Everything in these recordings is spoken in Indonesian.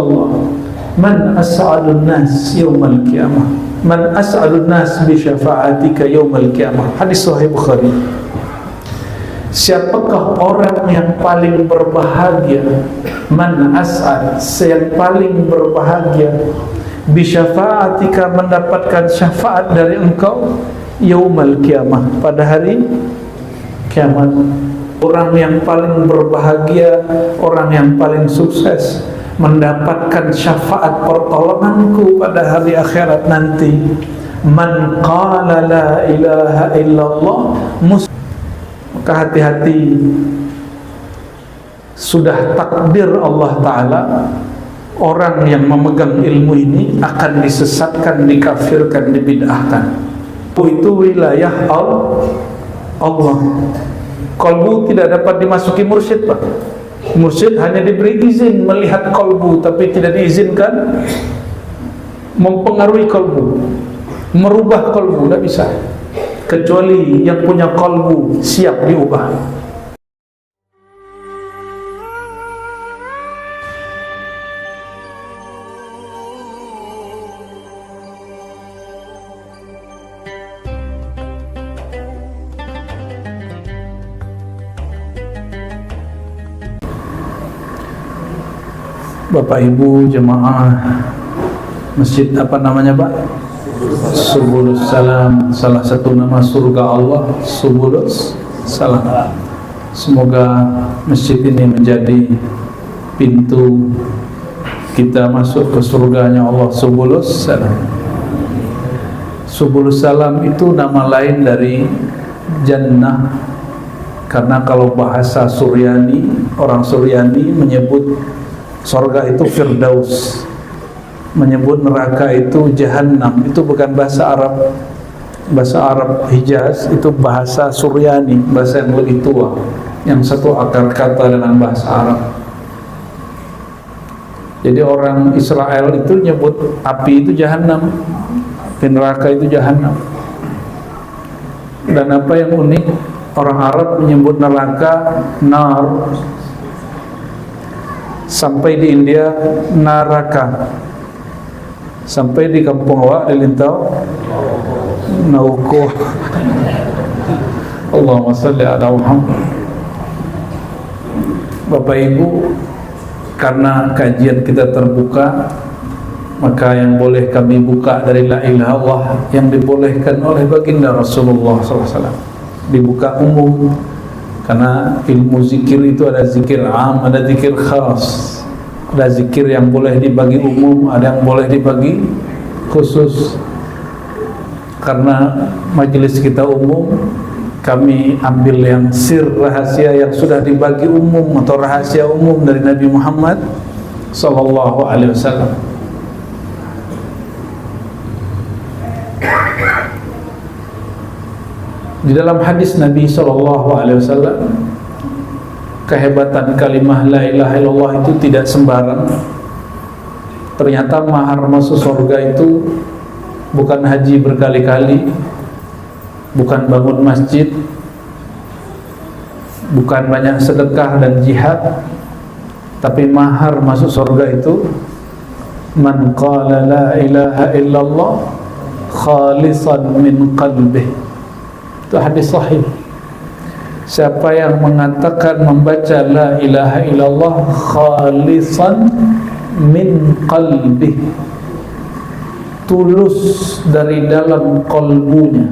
Rasulullah, man as'adun nas yaumal qiyamah, man as'adun nas bi syafa'atika yaumal qiyamah. Hadis sahih Bukhari. Siapakah orang yang paling berbahagia? Man as'ad, yang paling berbahagia, bi syafa'atika, mendapatkan syafaat dari engkau, yaumal qiyamah, pada hari kiamat. Orang yang paling berbahagia, orang yang paling sukses, mendapatkan syafaat pertolonganku pada hari akhirat nanti. Man qala la ilaha illallah. Maka hati-hati, sudah takdir Allah Ta'ala, orang yang memegang ilmu ini akan disesatkan, dikafirkan, dibid'ahkan. Itu wilayah Allah. Qalbu tidak dapat dimasuki mursyid, Pak. Mursyid hanya diberi izin melihat qalbu, tapi tidak diizinkan mempengaruhi qalbu, merubah qalbu, tidak bisa. Kecuali yang punya qalbu siap diubah. Bapak Ibu jemaah masjid apa namanya, Pak? Subulus Salam. Salah satu nama surga Allah, Subulus Salam. Semoga masjid ini menjadi pintu kita masuk ke surganya Allah, Subulus Salam. Subulus Salam itu nama lain dari Jannah. Karena kalau bahasa Suryani, orang Suryani menyebut surga itu Firdaus, menyebut neraka itu Jahannam. Itu bukan bahasa Arab. Bahasa Arab Hijaz itu bahasa Suryani, bahasa yang lebih tua, yang satu akar kata dengan bahasa Arab. Jadi orang Israel itu nyebut api itu Jahannam, neraka itu Jahannam. Dan apa yang unik, orang Arab menyebut neraka nar. Sampai di India naraka, sampai di kampung awak di Lintau nauko. Allahumma salli ala Muhammad. Bapak Ibu, karena kajian kita terbuka, maka yang boleh kami buka dari la ilaha illallah yang dibolehkan oleh baginda Rasulullah SAW, dibuka umum. Karena ilmu zikir itu ada zikir am, ada zikir khas. Ada zikir yang boleh dibagi umum, ada yang boleh dibagi khusus. Karena majelis kita umum, kami ambil yang sir, rahasia yang sudah dibagi umum atau rahasia umum dari Nabi Muhammad sallallahu alaihi wasallam. Di dalam hadis Nabi SAW, kehebatan kalimah la ilaha illallah itu tidak sembarang. Ternyata mahar masuk surga itu bukan haji berkali-kali, bukan bangun masjid, bukan banyak sedekah dan jihad, tapi mahar masuk surga itu man qala la ilaha illallah khalisan min qalbih. Itu hadis sahih. Siapa yang mengatakan, membaca la ilaha illallah khalisan min qalbih, tulus dari dalam kalbunya.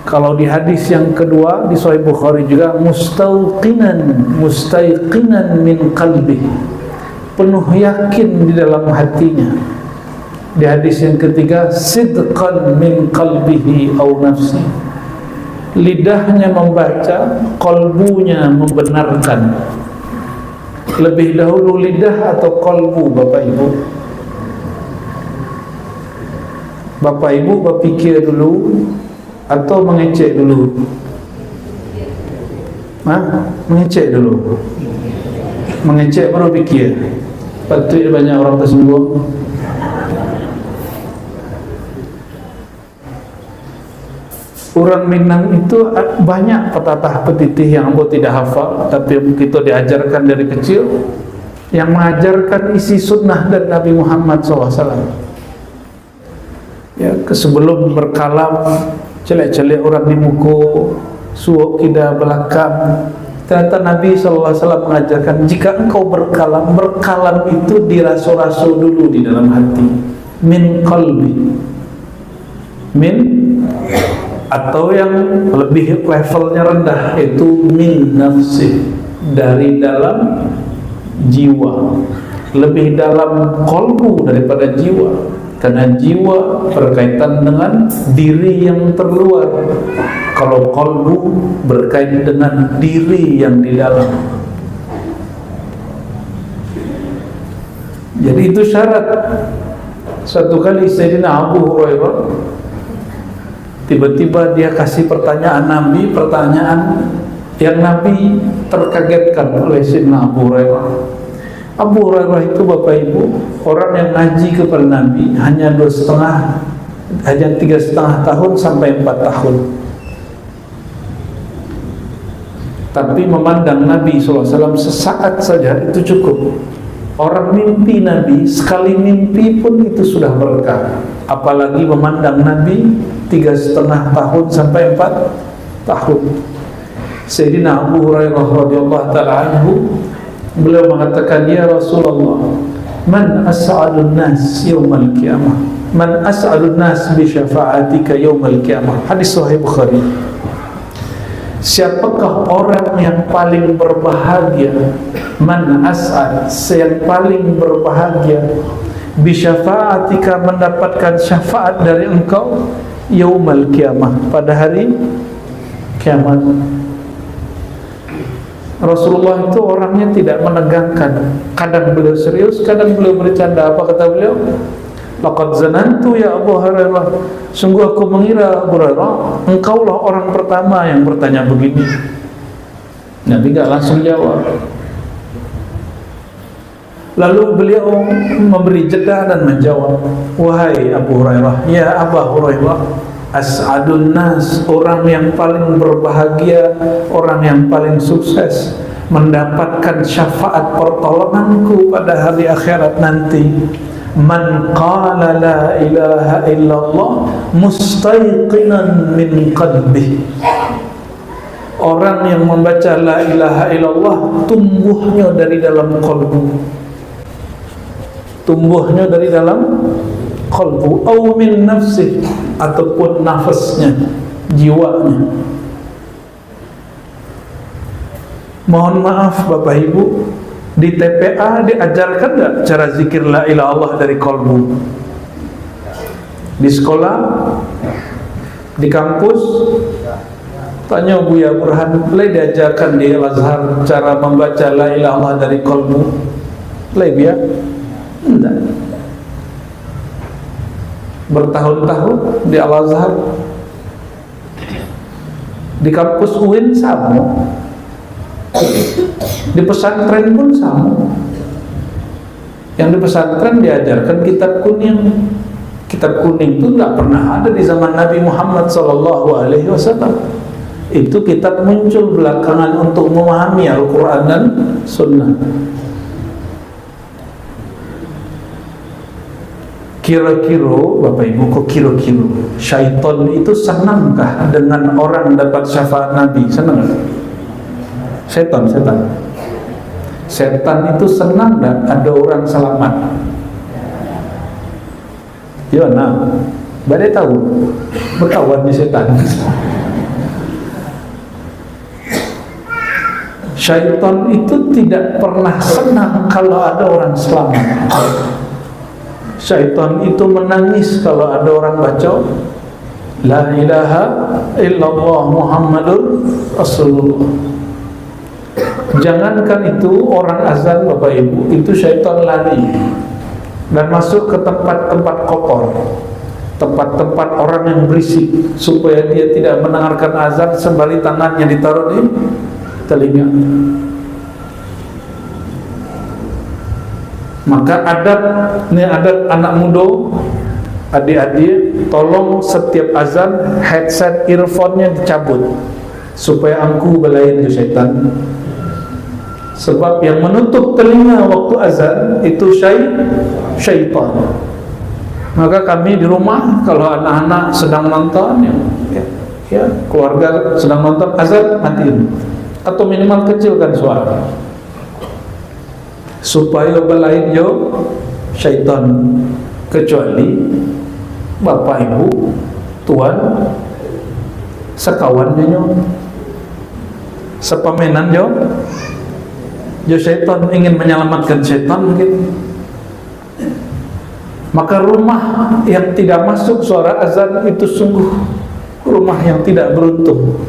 Kalau di hadis yang kedua di Sahih Bukhari juga, mustaiqinan min qalbih, penuh yakin di dalam hatinya. Di hadis yang ketiga, sidqan min qalbihi au nafsi, lidahnya membaca, kalbunya membenarkan. Lebih dahulu lidah atau kalbu, Bapak Ibu? Bapak Ibu berpikir dulu atau mengecek dulu? Mengecek dulu. Mengecek baru pikir. Patut banyak orang tersinggung. Orang Minang itu banyak petatah petitih yang ambo tidak hafal, tapi kita diajarkan dari kecil, yang mengajarkan isi sunnah dari Nabi Muhammad SAW. Ya, sebelum berkalam, celek-celek orang di muka, suuk kita belakang. Ternyata Nabi SAW mengajarkan, jika engkau berkalam, berkalam itu diraso-raso dulu di dalam hati. Min qalbi, min, atau yang lebih levelnya rendah itu min nafsi, dari dalam jiwa, lebih dalam kolbu daripada jiwa, karena jiwa berkaitan dengan diri yang terluar, kalau kolbu berkaitan dengan diri yang di dalam. Jadi itu syarat. Suatu kali Sayyidina Abu Hurairah tiba-tiba dia kasih pertanyaan Nabi, pertanyaan yang Nabi terkagetkan oleh Sayyidina Abu Hurairah. Abu Hurairah itu Bapak Ibu orang yang ngaji kepada Nabi hanya 3,5 tahun sampai 4 tahun, tapi memandang Nabi SAW sesaat saja itu cukup. Orang mimpi Nabi, sekali mimpi pun itu sudah berkah, apalagi memandang Nabi 3,5 tahun sampai 4 tahun. Sayyidina Abu Hurairah radhiyallahu ta'ala anhu, beliau mengatakan, ya Rasulullah, man as'adun nas yaumal qiyamah, man as'adun nas bi syafa'atika yaumal qiyamah. Hadis sahih Bukhari. Siapakah orang yang paling berbahagia? Man as'ad, yang paling berbahagia, bi syafa'atika, mendapatkan syafaat dari engkau, yaumal qiyamah, pada hari kiamat. Rasulullah itu orangnya tidak menegangkan. Kadang beliau serius, kadang beliau bercanda. Apa kata beliau? Laqad zanantu ya Abu Hurairah, sungguh aku mengira Abu Hurairah, engkaulah orang pertama yang bertanya begini. Nabi enggak langsung jawab. Lalu beliau memberi jeda dan menjawab, wahai Abu Hurairah, ya Abu Hurairah, as'adun nas, orang yang paling berbahagia, orang yang paling sukses, mendapatkan syafaat pertolonganku pada hari akhirat nanti, man qala la ilaha illallah mustayqinan min qalbih, orang yang membaca la ilaha illallah tumbuhnya dari dalam qalbu, tumbuhnya dari dalam qalbu, au min nafsih, ataupun nafasnya, jiwanya. Mohon maaf Bapak Ibu, di TPA diajarkan enggak cara zikir la ilaha illallah dari qalbu? Di sekolah, di kampus, tanya Buya Burhan, boleh diajarkan di Al-Azhar cara membaca la ilaha illallah dari qalbu? Boleh ya? Enggak. Bertahun-tahun di Al-Azhar, di kampus UIN sama, di pesantren pun sama. Yang di pesantren diajarkan kitab kuning. Kitab kuning itu tidak pernah ada di zaman Nabi Muhammad SAW. Itu kitab muncul belakangan untuk memahami Al-Quran dan Sunnah. Kira-kira Bapak Ibu, kok kira-kira syaitan itu senangkah dengan orang dapat syafaat Nabi? Senang gak? Setan itu senang dan ada orang selamat. Ya, nah, badai tahu berkawan di setan. Syaitan itu tidak pernah senang kalau ada orang selamat. Syaitan itu menangis kalau ada orang baca la ilaha illallah Muhammadur Rasulullah. Jangankan itu orang azan Bapak Ibu, itu syaitan lari dan masuk ke tempat-tempat kotor, tempat-tempat orang yang berisik, supaya dia tidak mendengarkan azan, sembari tangannya ditaruh di telinga. Maka adat anak muda, adik-adik, tolong setiap azan headset earphone-nya dicabut supaya angku belain tu syaitan. Sebab yang menutup telinga waktu azan itu syaitan. Maka kami di rumah kalau anak-anak sedang nonton ya keluarga sedang nonton, azan matiin atau minimal kecilkan suara supaya belain yo syaitan. Kecuali bapak ibu tuan sekawannya yo sepamenan yo syaitan ingin menyelamatkan syaitan mungkin, maka rumah yang tidak masuk suara azan itu sungguh rumah yang tidak beruntung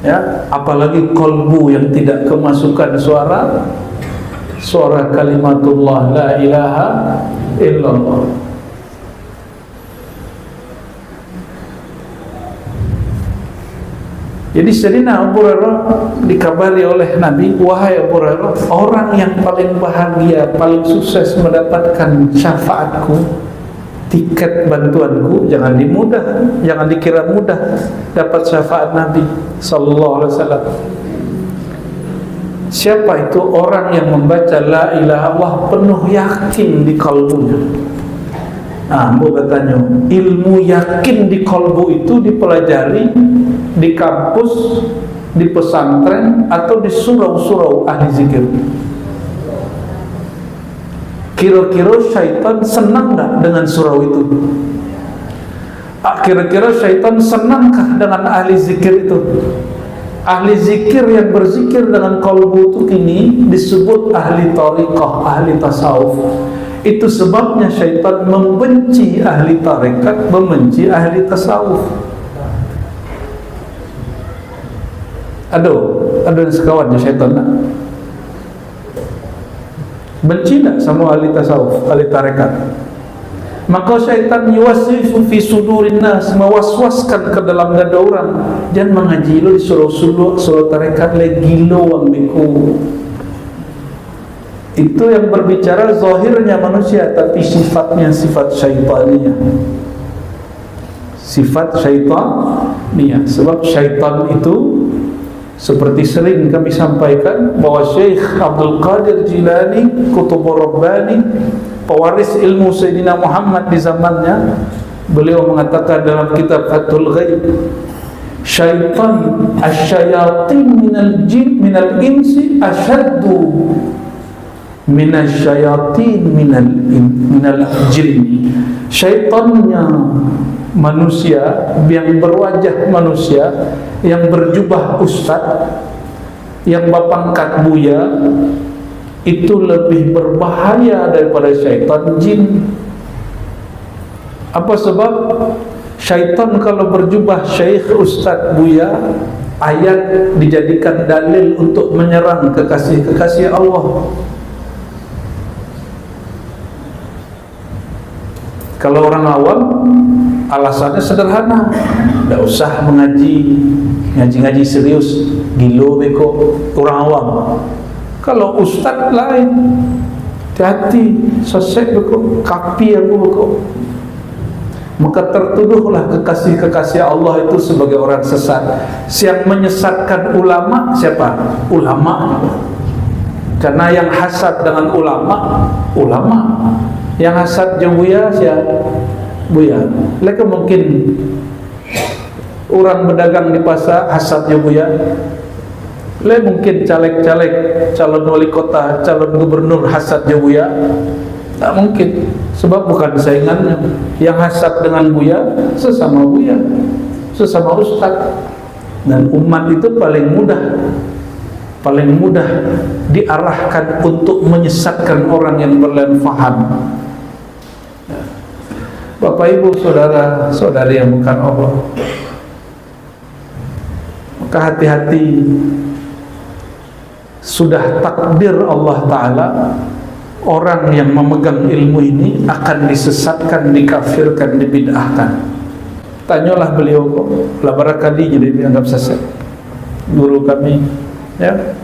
ya. Apalagi kolbu yang tidak kemasukan suara kalimatullah la ilaha illallah. Jadi Sayyidina Abu Hurairah dikabari oleh Nabi, wahai Abu Hurairah, orang yang paling bahagia, paling sukses mendapatkan syafaatku, tiket bantuanku, jangan dikira mudah dapat syafaat Nabi sallallahu alaihi wasallam. Siapa itu? Orang yang membaca la ilaha illallah penuh yakin di kalbunya. Nah, mau bertanya, ilmu yakin di kalbu itu dipelajari di kampus, di pesantren, atau di surau-surau ahli zikir? Kira-kira syaitan senang tak dengan surau itu? Kira-kira syaitan senangkah dengan ahli zikir itu? Ahli zikir yang berzikir dengan kalbu itu kini disebut ahli tariqah, ahli tasawuf. Itu sebabnya syaitan membenci ahli tarekat, membenci ahli tasawuf. Ada sekawannya syaitan tak? Benci tak sama ahli tasawuf, ahli tarekat? Maka syaitan yuwaswisu fi sudurin nas, mewaswaskan ke dalam dada orang, jangan mengaji lo di surau tarekat le gilo wang biku. Itu yang berbicara zahirnya manusia, tapi sifatnya sifat syaitaniyah. Sifat syaitaniyah. Sebab syaitan itu seperti sering kami sampaikan bahwa Syekh Abdul Qadir Jilani Qutbur Rabbani, pewaris ilmu Sayyidina Muhammad di zamannya, beliau mengatakan dalam kitab Fathul Ghaib, syaitan asyayatin minal insi asyaddu minasyayatin minal jinni. Syaitannya manusia yang berwajah manusia, yang berjubah ustaz, yang berpangkat buya, itu lebih berbahaya daripada syaitan jin. Apa sebab? Syaitan kalau berjubah syekh, ustaz, buya, ayat dijadikan dalil untuk menyerang kekasih-kekasih Allah. Kalau orang awam alasannya sederhana, tidak usah ngaji serius, gilo beko orang awam. Kalau ustaz lain, hati-hati, sesek beko, kapi aku beko. Maka tertuduhlah kekasih-kekasih Allah itu sebagai orang sesat. Yang menyesatkan ulama siapa? Ulama. Karena yang hasad dengan ulama. Yang hasad buya siapa? Buya. Mereka mungkin orang berdagang di pasar hasadnya buya. Mungkin caleg-caleg, calon wali kota, calon gubernur hasadnya buya. Tak mungkin, sebab bukan saingannya. Yang hasad dengan buya, sesama ustaz. Dan umat itu paling mudah diarahkan untuk menyesatkan orang yang berlain faham. Bapak ibu saudara saudari yang bukan Allah, maka hati-hati. Sudah takdir Allah Ta'ala, orang yang memegang ilmu ini akan disesatkan, dikafirkan, dibid'ahkan. Tanyalah beliau kok, lah barakali jadi dianggap sesat. Guru kami, ya,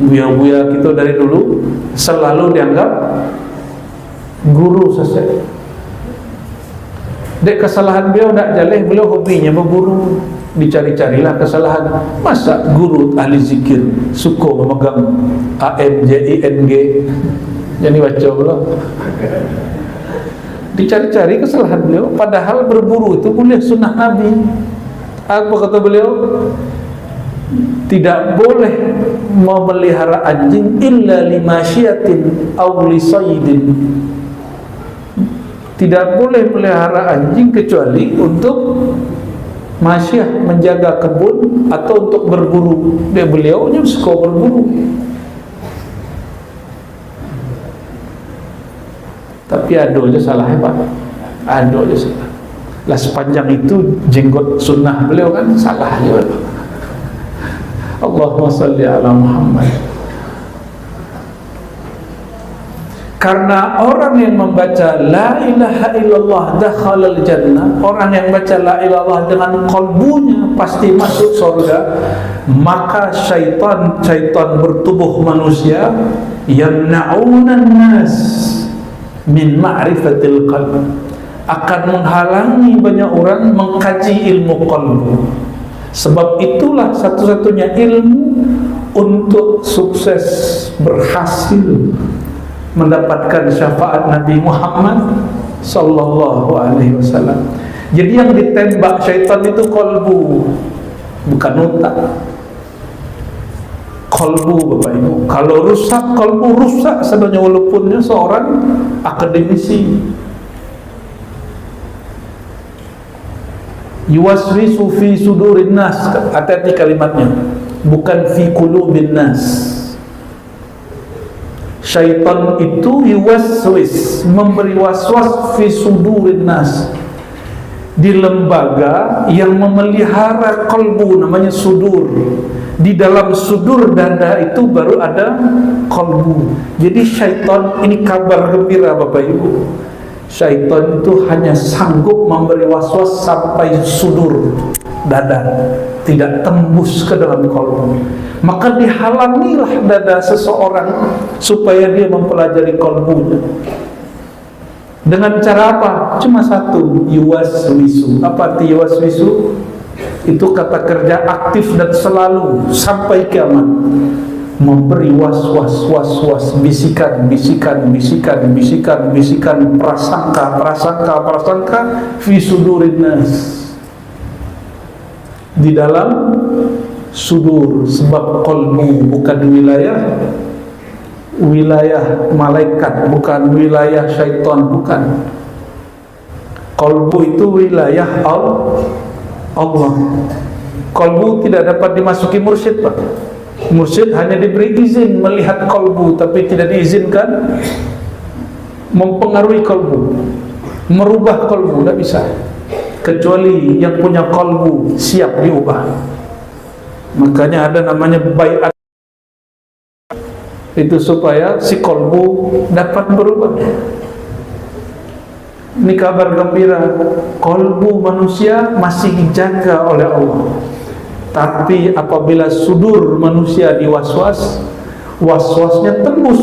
buya-buya kita dari dulu selalu dianggap guru sesat. Dek kesalahan beliau tak jaleh, beliau hobinya berburu, dicari-carilah kesalahan. Masa guru ahli zikir suka memegang ANJING, jadi baca pula. Dicari-cari kesalahan beliau, padahal berburu itu boleh sunnah Nabi. Apa kata beliau? Tidak boleh memelihara anjing illa limasyiatin aw lisaydin. Tidak boleh melihara anjing kecuali untuk masyiah, menjaga kebun, atau untuk berburu. Dia beliau suka berburu. Tapi ada aja salah hebat. Ada aja salah. Lah sepanjang itu jenggot sunnah beliau kan salah juga. Allahumma salli ala Muhammad. Karena orang yang membaca la ilaha illallah dakhalal jannah, orang yang baca la ilaha illallah dengan qalbunya pasti masuk surga. Maka syaitan bertubuh manusia yamna'unan nas min ma'rifatil qalb, akan menghalangi banyak orang mengkaji ilmu qalbu. Sebab itulah satu-satunya ilmu untuk sukses berhasil mendapatkan syafaat Nabi Muhammad sallallahu alaihi wasallam. Jadi yang ditembak syaitan itu qalbu, bukan otak. Qalbu Bapak Ibu. Kalau rusak qalbu, rusak sebenarnya walaupun dia seorang akademisi. Yuwaswisu fi sudurin nas, hati-hati kalimatnya, bukan fi qulubin nas. Syaitan itu yuwaswis, memberi waswas fi sudurin nas, di lembaga yang memelihara kalbu, namanya sudur. Di dalam sudur dada itu baru ada kalbu. Jadi syaitan, ini kabar gembira Bapak Ibu, syaitan itu hanya sanggup memberi waswas sampai sudur dada, tidak tembus ke dalam kalbu. Maka dihalangilah dada seseorang supaya dia mempelajari kalbunya. Dengan cara apa? Cuma satu, yuwaswisu. Apa arti yuwaswisu? Itu kata kerja aktif dan selalu sampai kiamat, memberi was-was, bisikan, prasangka fi sudurin nas, di dalam sudur. Sebab qalbu bukan wilayah malaikat, bukan wilayah syaitan, bukan. Qalbu itu wilayah Allah. Qalbu tidak dapat dimasuki mursyid, Pak. Mursyid hanya diberi izin melihat qalbu, tapi tidak diizinkan mempengaruhi qalbu, merubah qalbu, tidak bisa. Kecuali yang punya qalbu siap diubah. Makanya ada namanya baiat, itu supaya si qalbu dapat berubah. Ini kabar gembira, qalbu manusia masih dijaga oleh Allah. Tapi apabila sudur manusia diwaswas, waswasnya tembus,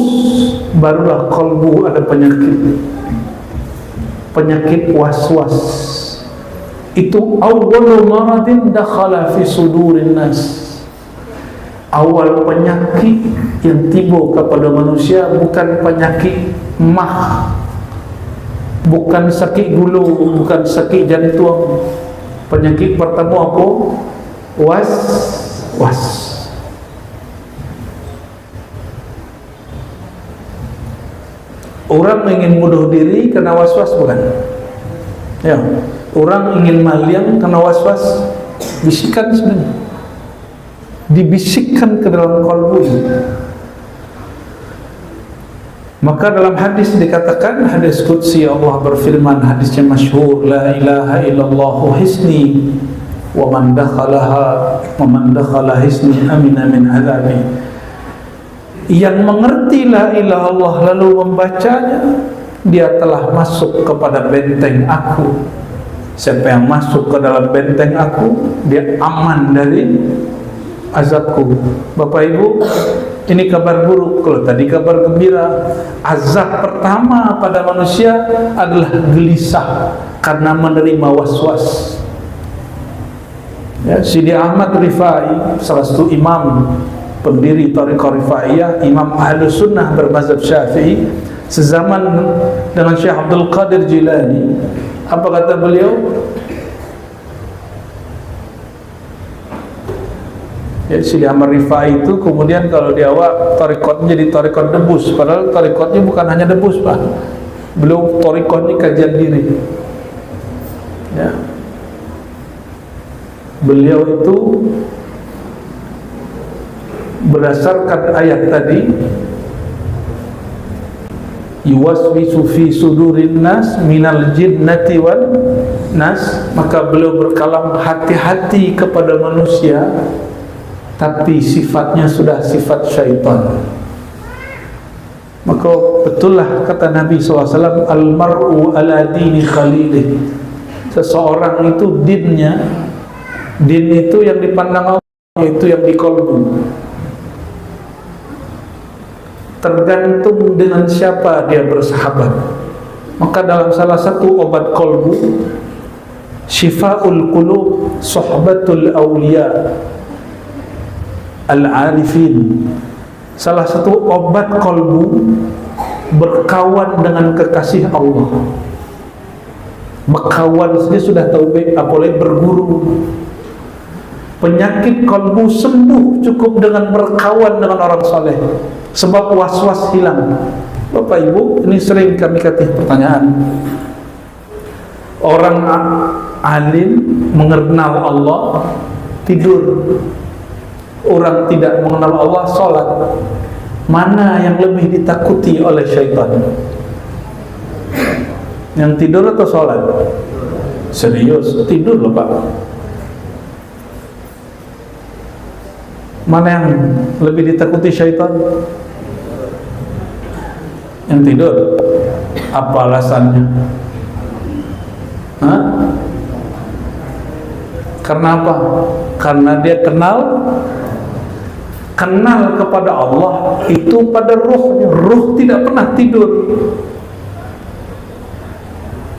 barulah qalbu ada penyakit waswas. Itu awwalu maradin dakhala fi sudurin nas. Awal penyakit yang tiba kepada manusia bukan penyakit mah, bukan sakit gula, bukan sakit jantung. Penyakit pertama apa? Was. Orang ingin bunuh diri karena was-was, bukan? Ya. Orang ingin maliang karena was-was, bisikan sebenarnya, dibisikkan ke dalam kalbu. Maka dalam hadis dikatakan, hadis qudsi, Allah berfirman, hadisnya masyhur, la ilaha illallah hisni wa man dakhala hisni amina min adzabi. Yang mengerti la ilaha illallah lalu membacanya, dia telah masuk kepada benteng aku. Siapa yang masuk ke dalam benteng aku, dia aman dari azabku. Bapak Ibu, ini kabar buruk. Kalau tadi kabar gembira. Azab pertama pada manusia adalah gelisah, karena menerima was-was. Ya, Sidi Ahmad Rifai, salah satu imam pendiri Thariqah Rifaiyah, imam Ahlus Sunnah bermazhab Syafi'i, sezaman dengan Syekh Abdul Qadir Jilani. Apa kata beliau? Ya, Sidi Ahmad Rifai itu kemudian kalau di awal thariqatnya jadi thariqat debus, padahal thariqatnya bukan hanya debus, Pak. Beliau thariqatnya kajian diri. Ya. Beliau itu berdasarkan ayat tadi, yuwaswisu fi sudurin nas minal jinnati wal nas, maka beliau berkalam hati-hati kepada manusia, tapi sifatnya sudah sifat syaitan. Maka betullah kata Nabi SAW, al-mar'u ala dini khalilih, seseorang itu dinnya, din itu yang dipandang Allah, itu yang di kolbu, tergantung dengan siapa dia bersahabat. Maka dalam salah satu obat kolbu, Syifaul Qulub Sohbatul Awliya Al-Arifin, salah satu obat kolbu berkawan dengan kekasih Allah. Berkawan saja sudah taubik, apalagi berguru. Penyakit kolbu sembuh cukup dengan berkawan dengan orang saleh, sebab was-was hilang. Bapak Ibu, ini sering kami kasih pertanyaan. Orang alim mengenal Allah tidur, orang tidak mengenal Allah sholat. Mana yang lebih ditakuti oleh syaitan? Yang tidur atau sholat? Serius, tidur loh Pak. Mana yang lebih ditakuti syaitan? Yang tidur. Apa alasannya? Hah? Karena apa? Karena dia kenal kepada Allah itu pada ruhnya. Ruh tidak pernah tidur.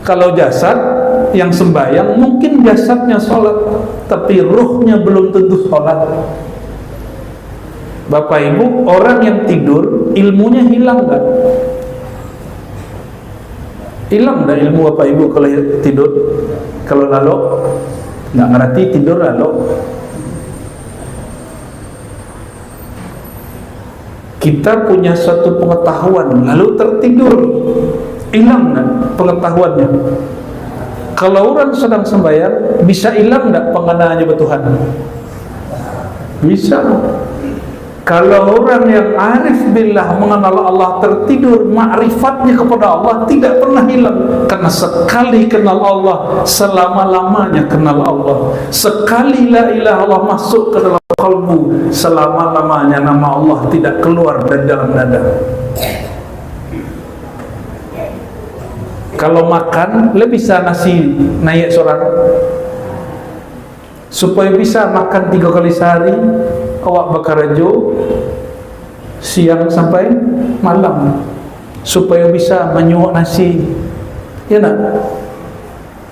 Kalau jasad yang sembahyang mungkin jasadnya sholat, tapi ruhnya belum tentu sholat. Bapak Ibu, orang yang tidur ilmunya hilang gak? Hilang gak ilmu Bapak Ibu kalau tidur? Kalau lalu gak ngerti tidur lalu. Kita punya suatu pengetahuan lalu tertidur, hilang gak pengetahuannya? Kalau orang sedang sembahyang bisa hilang gak pengenaannya bertuhan? Bisa. Kalau orang yang arif billah mengenal Allah tertidur, ma'rifatnya kepada Allah tidak pernah hilang. Karena sekali kenal Allah, selama-lamanya kenal Allah. Sekali la ilaha Allah masuk ke dalam kalbu, selama-lamanya nama Allah tidak keluar dari dalam dada. Kalau makan, lebih bisa nasi naik seorang, supaya bisa makan 3 kali sehari, awak bakar rejo siang sampai malam, supaya bisa menyuak nasi. Ya nak?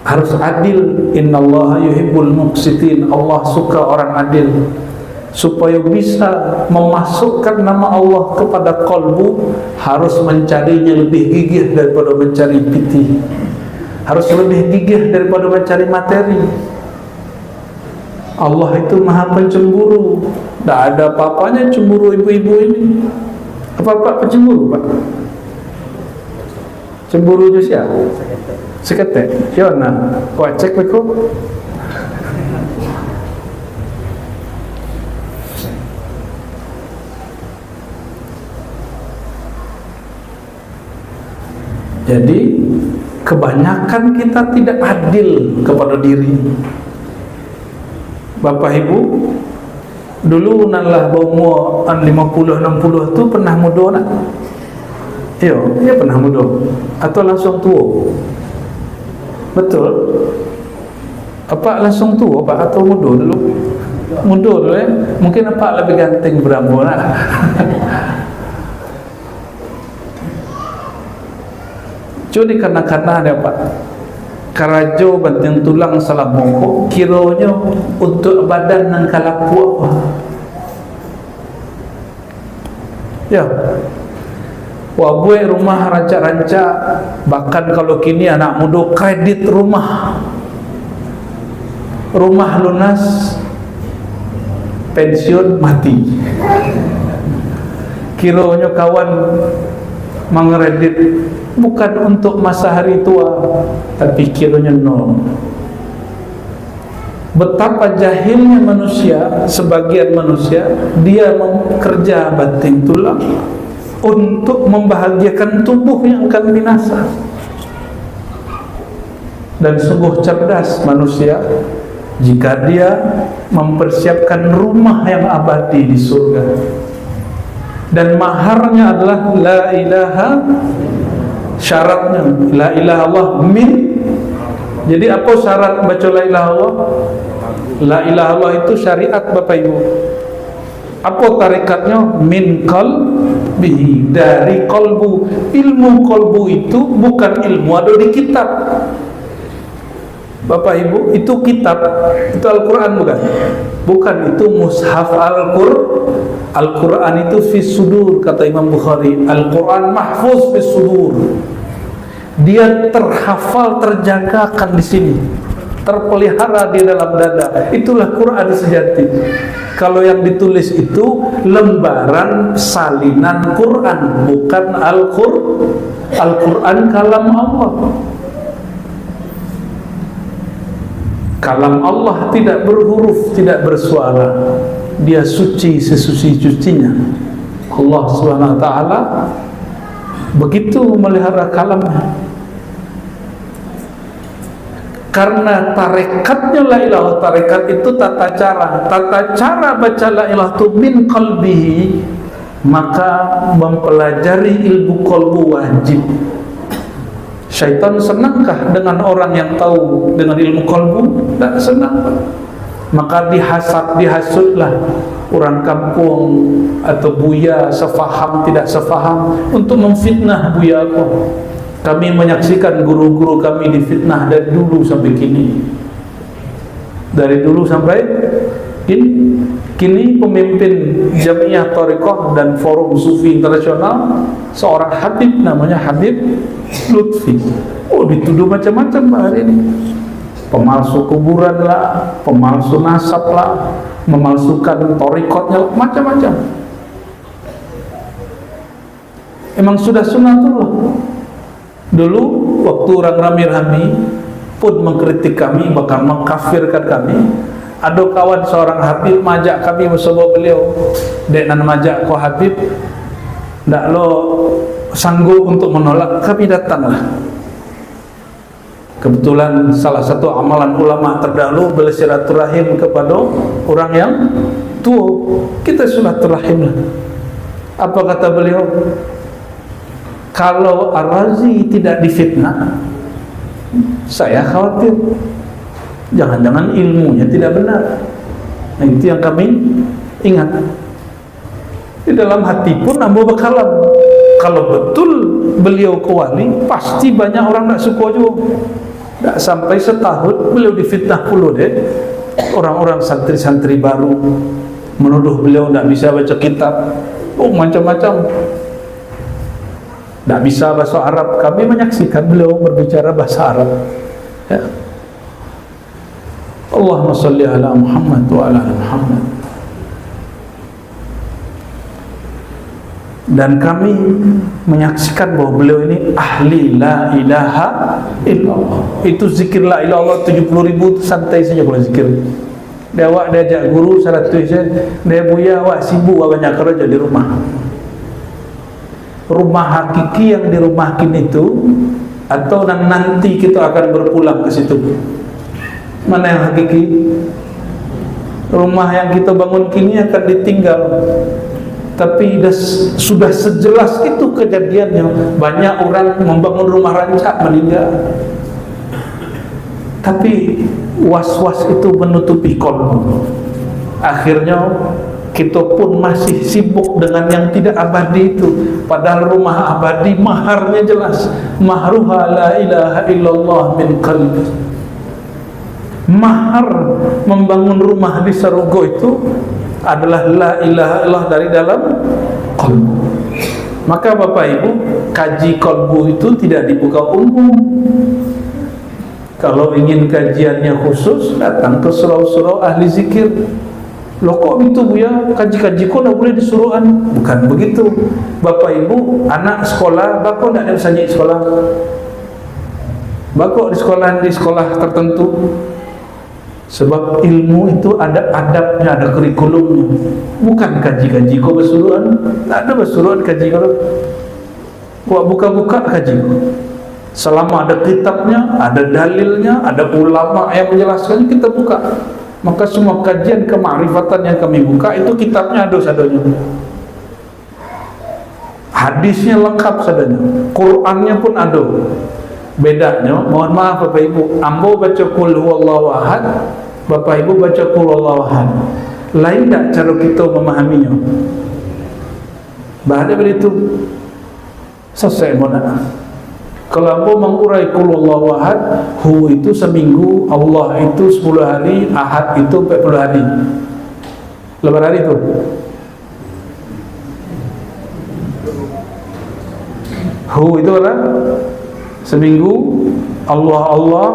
Harus adil. Innallaha yuhibbul muqsitin. Allah suka orang adil. Supaya bisa memasukkan nama Allah kepada kalbu, harus mencarinya lebih gigih daripada mencari piti, harus lebih gigih daripada mencari materi. Allah itu maha pencemburu. Tak ada apa-apanya cemburu ibu-ibu ini. Apa-apa pencemburu Pak? Cemburu je siapa? Seketek. Yona, kau cek beku? Jadi kebanyakan kita tidak adil kepada diri. Bapak Ibu, dulu nalah umur 50-60 tu pernah muda nak? Yo, dia pernah muda atau langsung tua? Betul? Apa langsung tua Pak atau muda dulu? Muda dulu ya. Mungkin apa lebih ganteng berambut lah. Cuma karena ada Pak. karajo banting tulang salah mongko kiranya untuk badan nang kalapu apa ya wabue rumah ranca-ranca, bahkan kalau kini anak muda kredit rumah lunas, pensiun mati. Kiranya kawan mengredit bukan untuk masa hari tua, tapi kiranya nol. Betapa jahilnya manusia, sebagian manusia, dia bekerja banting tulang untuk membahagiakan tubuh yang akan binasa. Dan sungguh cerdas manusia jika dia mempersiapkan rumah yang abadi di surga, dan maharnya adalah la ilaha, syaratnya la ilaha Allah min. Jadi apa syarat baca la ilaha Allah? La ilaha Allah itu syariat Bapak Ibu. Apa tarikatnya? Min qalbihi, dari kolbu. Ilmu kolbu itu bukan ilmu ada di kitab Bapak Ibu, itu kitab, itu Al-Quran bukan? Bukan, itu mushaf Al-Quran itu fi sudur, kata Imam Bukhari. Al-Quran mahfuz fi sudur. Dia terhafal, terjagakan di sini, terpelihara di dalam dada. Itulah Quran sejati. Kalau yang ditulis itu lembaran salinan Quran, bukan Al-Quran kalam Allah. Kalam Allah tidak berhuruf, tidak bersuara. Dia suci sesuci-sucinya. Allah Subhanahu wa taala begitu memelihara kalamnya. Karena tarekatnya la ilaha, tarekat itu tata cara baca la ilaha itu min qalbihi, maka mempelajari ilmu qalbu wajib. Syaitan senangkah dengan orang yang tahu dengan ilmu qalbu? Tak senang. Maka dihasutlah orang kampung atau buya sefaham tidak sefaham untuk memfitnah buya aku. Kami menyaksikan guru-guru kami difitnah dari dulu sampai kini. Dari dulu sampai kini pemimpin Jamiah Thariqah dan Forum Sufi Internasional seorang Habib, namanya Habib Lutfi. Oh, dituduh macam-macam hari ini. Pemalsu kuburan lah, pemalsu nasab lah, memalsukan thariqatnya, macam-macam. Emang sudah sunatullah. Dulu waktu orang rame-rame pun mengkritik kami, bahkan mengkafirkan kami. Ada kawan seorang Habib majak kami bersama beliau, dek nan majak ko Habib, ndak lo sanggup untuk menolak, kami datanglah. Kebetulan salah satu amalan ulama terdahulu bersilaturahim kepada orang yang tua. Kita silaturahim lah. Apa kata beliau? Kalau Ar-Razi tidak difitnah, saya khawatir jangan-jangan ilmunya tidak benar. Nah, itu yang kami ingat. Di dalam hati pun ambo bekalam, kalau betul beliau kewali, pasti banyak orang tak suka juga. Tak sampai setahun beliau difitnah puluh deh. Orang-orang santri-santri baru menuduh beliau tak bisa baca kitab. Oh, macam-macam. Tak bisa bahasa Arab. Kami menyaksikan beliau berbicara bahasa Arab. Ya. Allahumma salli ala Muhammad wa ala Muhammad. Dan kami menyaksikan bahwa beliau ini ahli la ilaha illallah. Itu zikir la ilaha illallah 70.000 santai saja kalau zikir. Dia awak dia ajak guru 100 sen, dia buya awak sibuk banyak kerja di rumah. Rumah hakiki yang dirumahin itu, atau nanti kita akan berpulang ke situ. Mana yang hakiki? Rumah yang kita bangun kini akan ditinggal. Tapi sudah sejelas itu kejadiannya. Banyak orang membangun rumah rancak meninggal. Tapi was-was itu menutupi kolbu. Akhirnya kita pun masih sibuk dengan yang tidak abadi itu, padahal rumah abadi maharnya jelas, mahruha la ilaha illallah min qalbi. Mahar membangun rumah di surga itu adalah la ilaha illallah dari dalam qalbu. Maka Bapak Ibu, kaji qalbu itu tidak dibuka umum. Kalau ingin kajiannya khusus, datang ke surau-surau ahli zikir. Loh kok itu Bu ya, kaji-kaji kok tak boleh disuruhan? Bukan begitu Bapak Ibu. Anak sekolah, bako tak ada saja sekolah, bako di sekolah tertentu. Sebab ilmu itu ada adabnya, ada kurikulumnya. Bukan kaji-kaji kok bersuruhan. Tak ada bersuruhan kaji kalau buat buka-buka kaji. Selama ada kitabnya, ada dalilnya, ada ulama yang menjelaskan, kita buka. Maka semua kajian kemakrifatan yang kami buka itu kitabnya ada sadanya, hadisnya lengkap sadanya, Qurannya pun ada. Bedanya, mohon maaf Bapak Ibu, ambo baca qul huwallahu ahad, Bapak Ibu baca qul huwallahu ahad. Lain tak cara kita memahaminya? Bahada begitu selesai mana? Kalau ambo mengurai qul huwallahu ahad, hu itu seminggu, Allah itu 10 hari, ahad itu 40 hari. Lebar hari itu hu itu adalah seminggu, Allah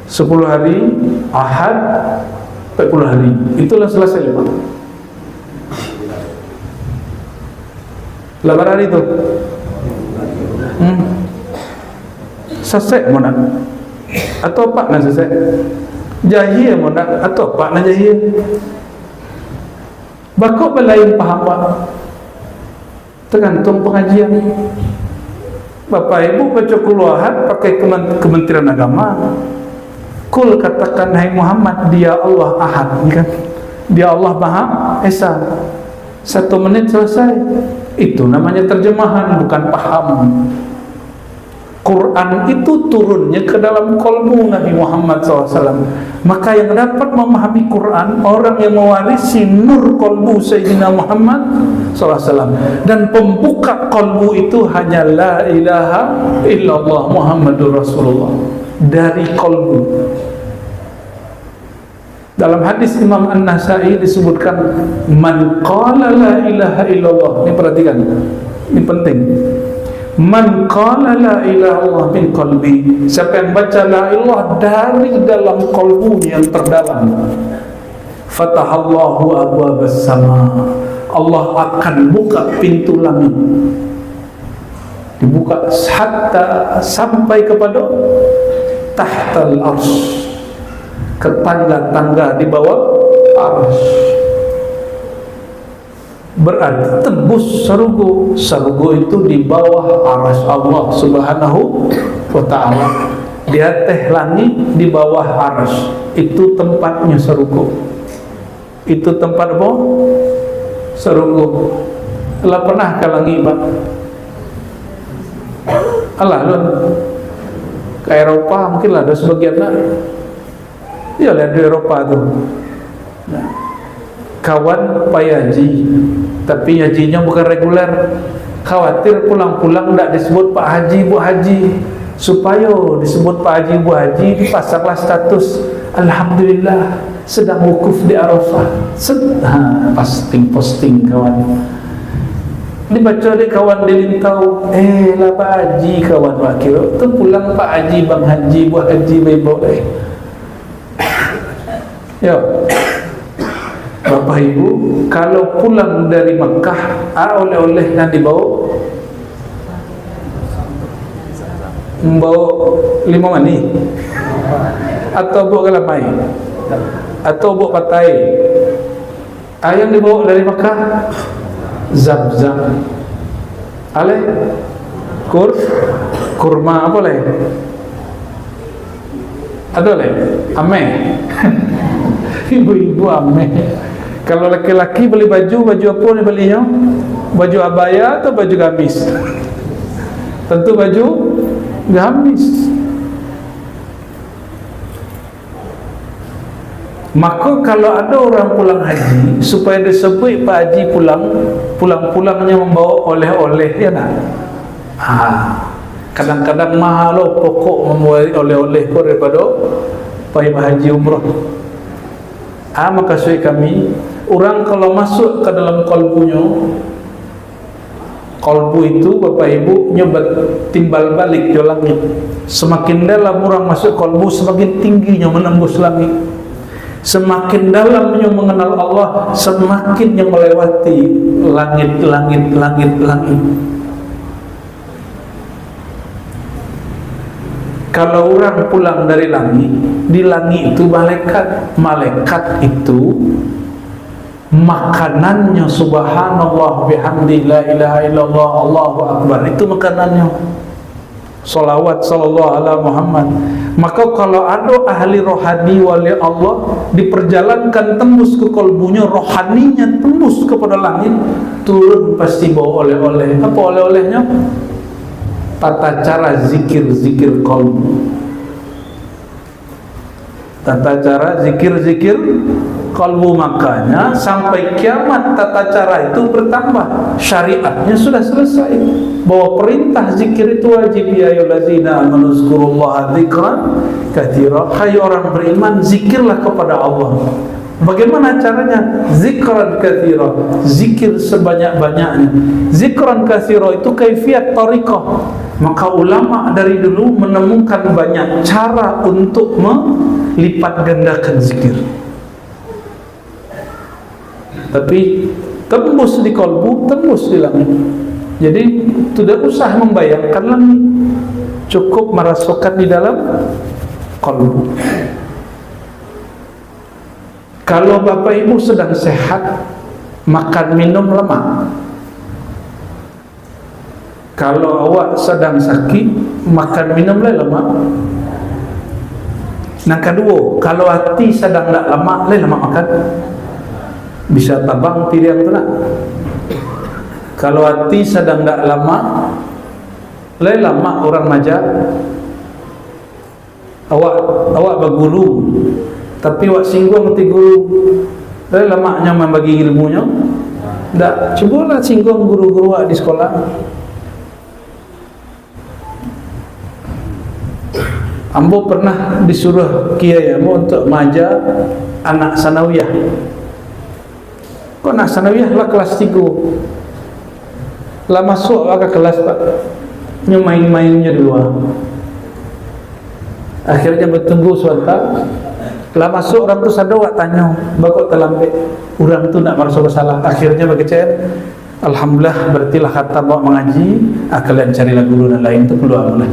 10 hari, ahad 40 hari. Itulah selesai. Lebar hari itu selesai mana? Atau apa nak selesai? Jahil mana? Atau apa nak jahil? Bakok belain paham pak? Tergantung pengajian. Bapak Ibu baca qul ahad pakai Kementerian Agama. Kul katakan hai Muhammad, dia Allah ahad, kan? Dia Allah Maha Esa. 1 menit selesai. Itu namanya terjemahan, bukan paham. Quran itu turunnya ke dalam qalbu Nabi Muhammad SAW. Maka yang dapat memahami Quran, orang yang mewarisi nur qalbu Sayyidina Muhammad SAW. Dan pembuka qalbu itu hanya la ilaha illallah Muhammadur Rasulullah, dari qalbu. Dalam hadis Imam An-Nasai disebutkan, man qala la ilaha illallah. Ini perhatikan, ini penting. Man qala la ilaha illallah min qalbi, siapa yang baca la ilah dari dalam qalbunya yang terdalam, fatahallahu abwabas sama, Allah akan buka pintu langit, dibuka hatta sampai kepada tahtal arsy, ke tangga-tangga di bawah arsy. Berarti tembus surga. Surga itu di bawah arsy Allah Subhanahu wa ta'ala. Di atas langit, di bawah arsy. Itu tempatnya surga. Itu tempat apa? Surga. Telah pernah ke langit Pak? Alah lun ke Eropa mungkin lah ada sebagian lah. Ya lihat di Eropa tu. Nah, kawan payaji, tapi hajinya bukan reguler. Khawatir pulang-pulang tak disebut Pak Haji, Bu Haji. Supaya disebut Pak Haji, Bu Haji, dipasanglah status alhamdulillah sedang wukuf di Arafah. Posting kawan. Dibaca di kawan di Lintau, lah Pak Haji kawan wakil. Tu pulang Pak Haji, Bang Haji, Bu Haji, boleh. Ya. Bapak Ibu, kalau pulang dari Mekah, oleh-oleh yang dibawa, membawa 5 mani, atau bawa galamai, atau bawa patai. Yang dibawa dari Mekah, zam-zam, kurma apa leh? Ada leh, ameh. Ibu-ibu ameh. Kalau laki-laki beli baju apa ni belinya? Baju abaya atau baju gamis? Tentu baju gamis. Maka kalau ada orang pulang haji, supaya disebut Pak Haji pulang-pulangnya membawa oleh-oleh, ya nak? Kadang-kadang mahal loh pokok membawa oleh-oleh daripada pergi haji umrah. Maka suai kami, orang kalau masuk ke dalam kalbunya, kalbu itu Bapak Ibu nyobat timbal balik ke langit. Semakin dalam orang masuk kalbu, semakin tingginya menembus langit. Semakin dalamnya mengenal Allah, semakin yang melewati langit. Kalau orang pulang dari langit, di langit itu malaikat itu makanannya subhanallah bihamdi la ilaha illallah Allahu akbar, itu makanannya. Salawat sallallahu ala Muhammad. Maka kalau ada ahli rohani wali Allah, diperjalankan tembus ke kalbunya, rohaninya tembus kepada langit, turun pasti bawa oleh-oleh. Apa oleh-olehnya? Tata cara zikir-zikir kalbu, tata cara zikir-zikir kalbu. Makanya sampai kiamat tata cara itu bertambah. Syariatnya sudah selesai, bahwa perintah zikir itu wajib. Ya ayyuhallazina amanu zkurullaha dzikran katsira. Hai orang beriman, zikirlah kepada Allah. Bagaimana caranya? Zikran katsira, zikir sebanyak-banyaknya. Zikran katsira itu kaifiat tariqah. Maka ulama dari dulu menemukan banyak cara untuk melipat gandakan zikir. Tapi tembus di kalbu, tembus di langit. Jadi tidak usah membayangkan langit, cukup merasakan di dalam kalbu. Kalau Bapak Ibu sedang sehat, makan minum lemak. Kalau awak sedang sakit, makan minum lemak. Nah kedua, kalau hati sedang tak lemak, lemak makan. Bisa tabang pilihan tu nak. Kalau hati sedang tak lama, lama orang majak. Awak berguru, tapi awak singgung ti guru. Lamaknya membagi ilmunya. Tak, cubalah singgung guru-guru awak di sekolah. Ambo pernah disuruh kiai ambo untuk majak anak sanawiyah. Kok nak sanawiyah lah kelas 3 lah masuk lah ke kelas pak, main-mainnya dulu. Akhirnya bertunggu sebentar, lah masuk orang tu sadar wak tanya, bakok terlambat, orang tu nak merasa bersalah. Akhirnya berkecil, alhamdulillah berartilah kata bawa mengaji, kalian carilah guru dan lain tu keluar mulai.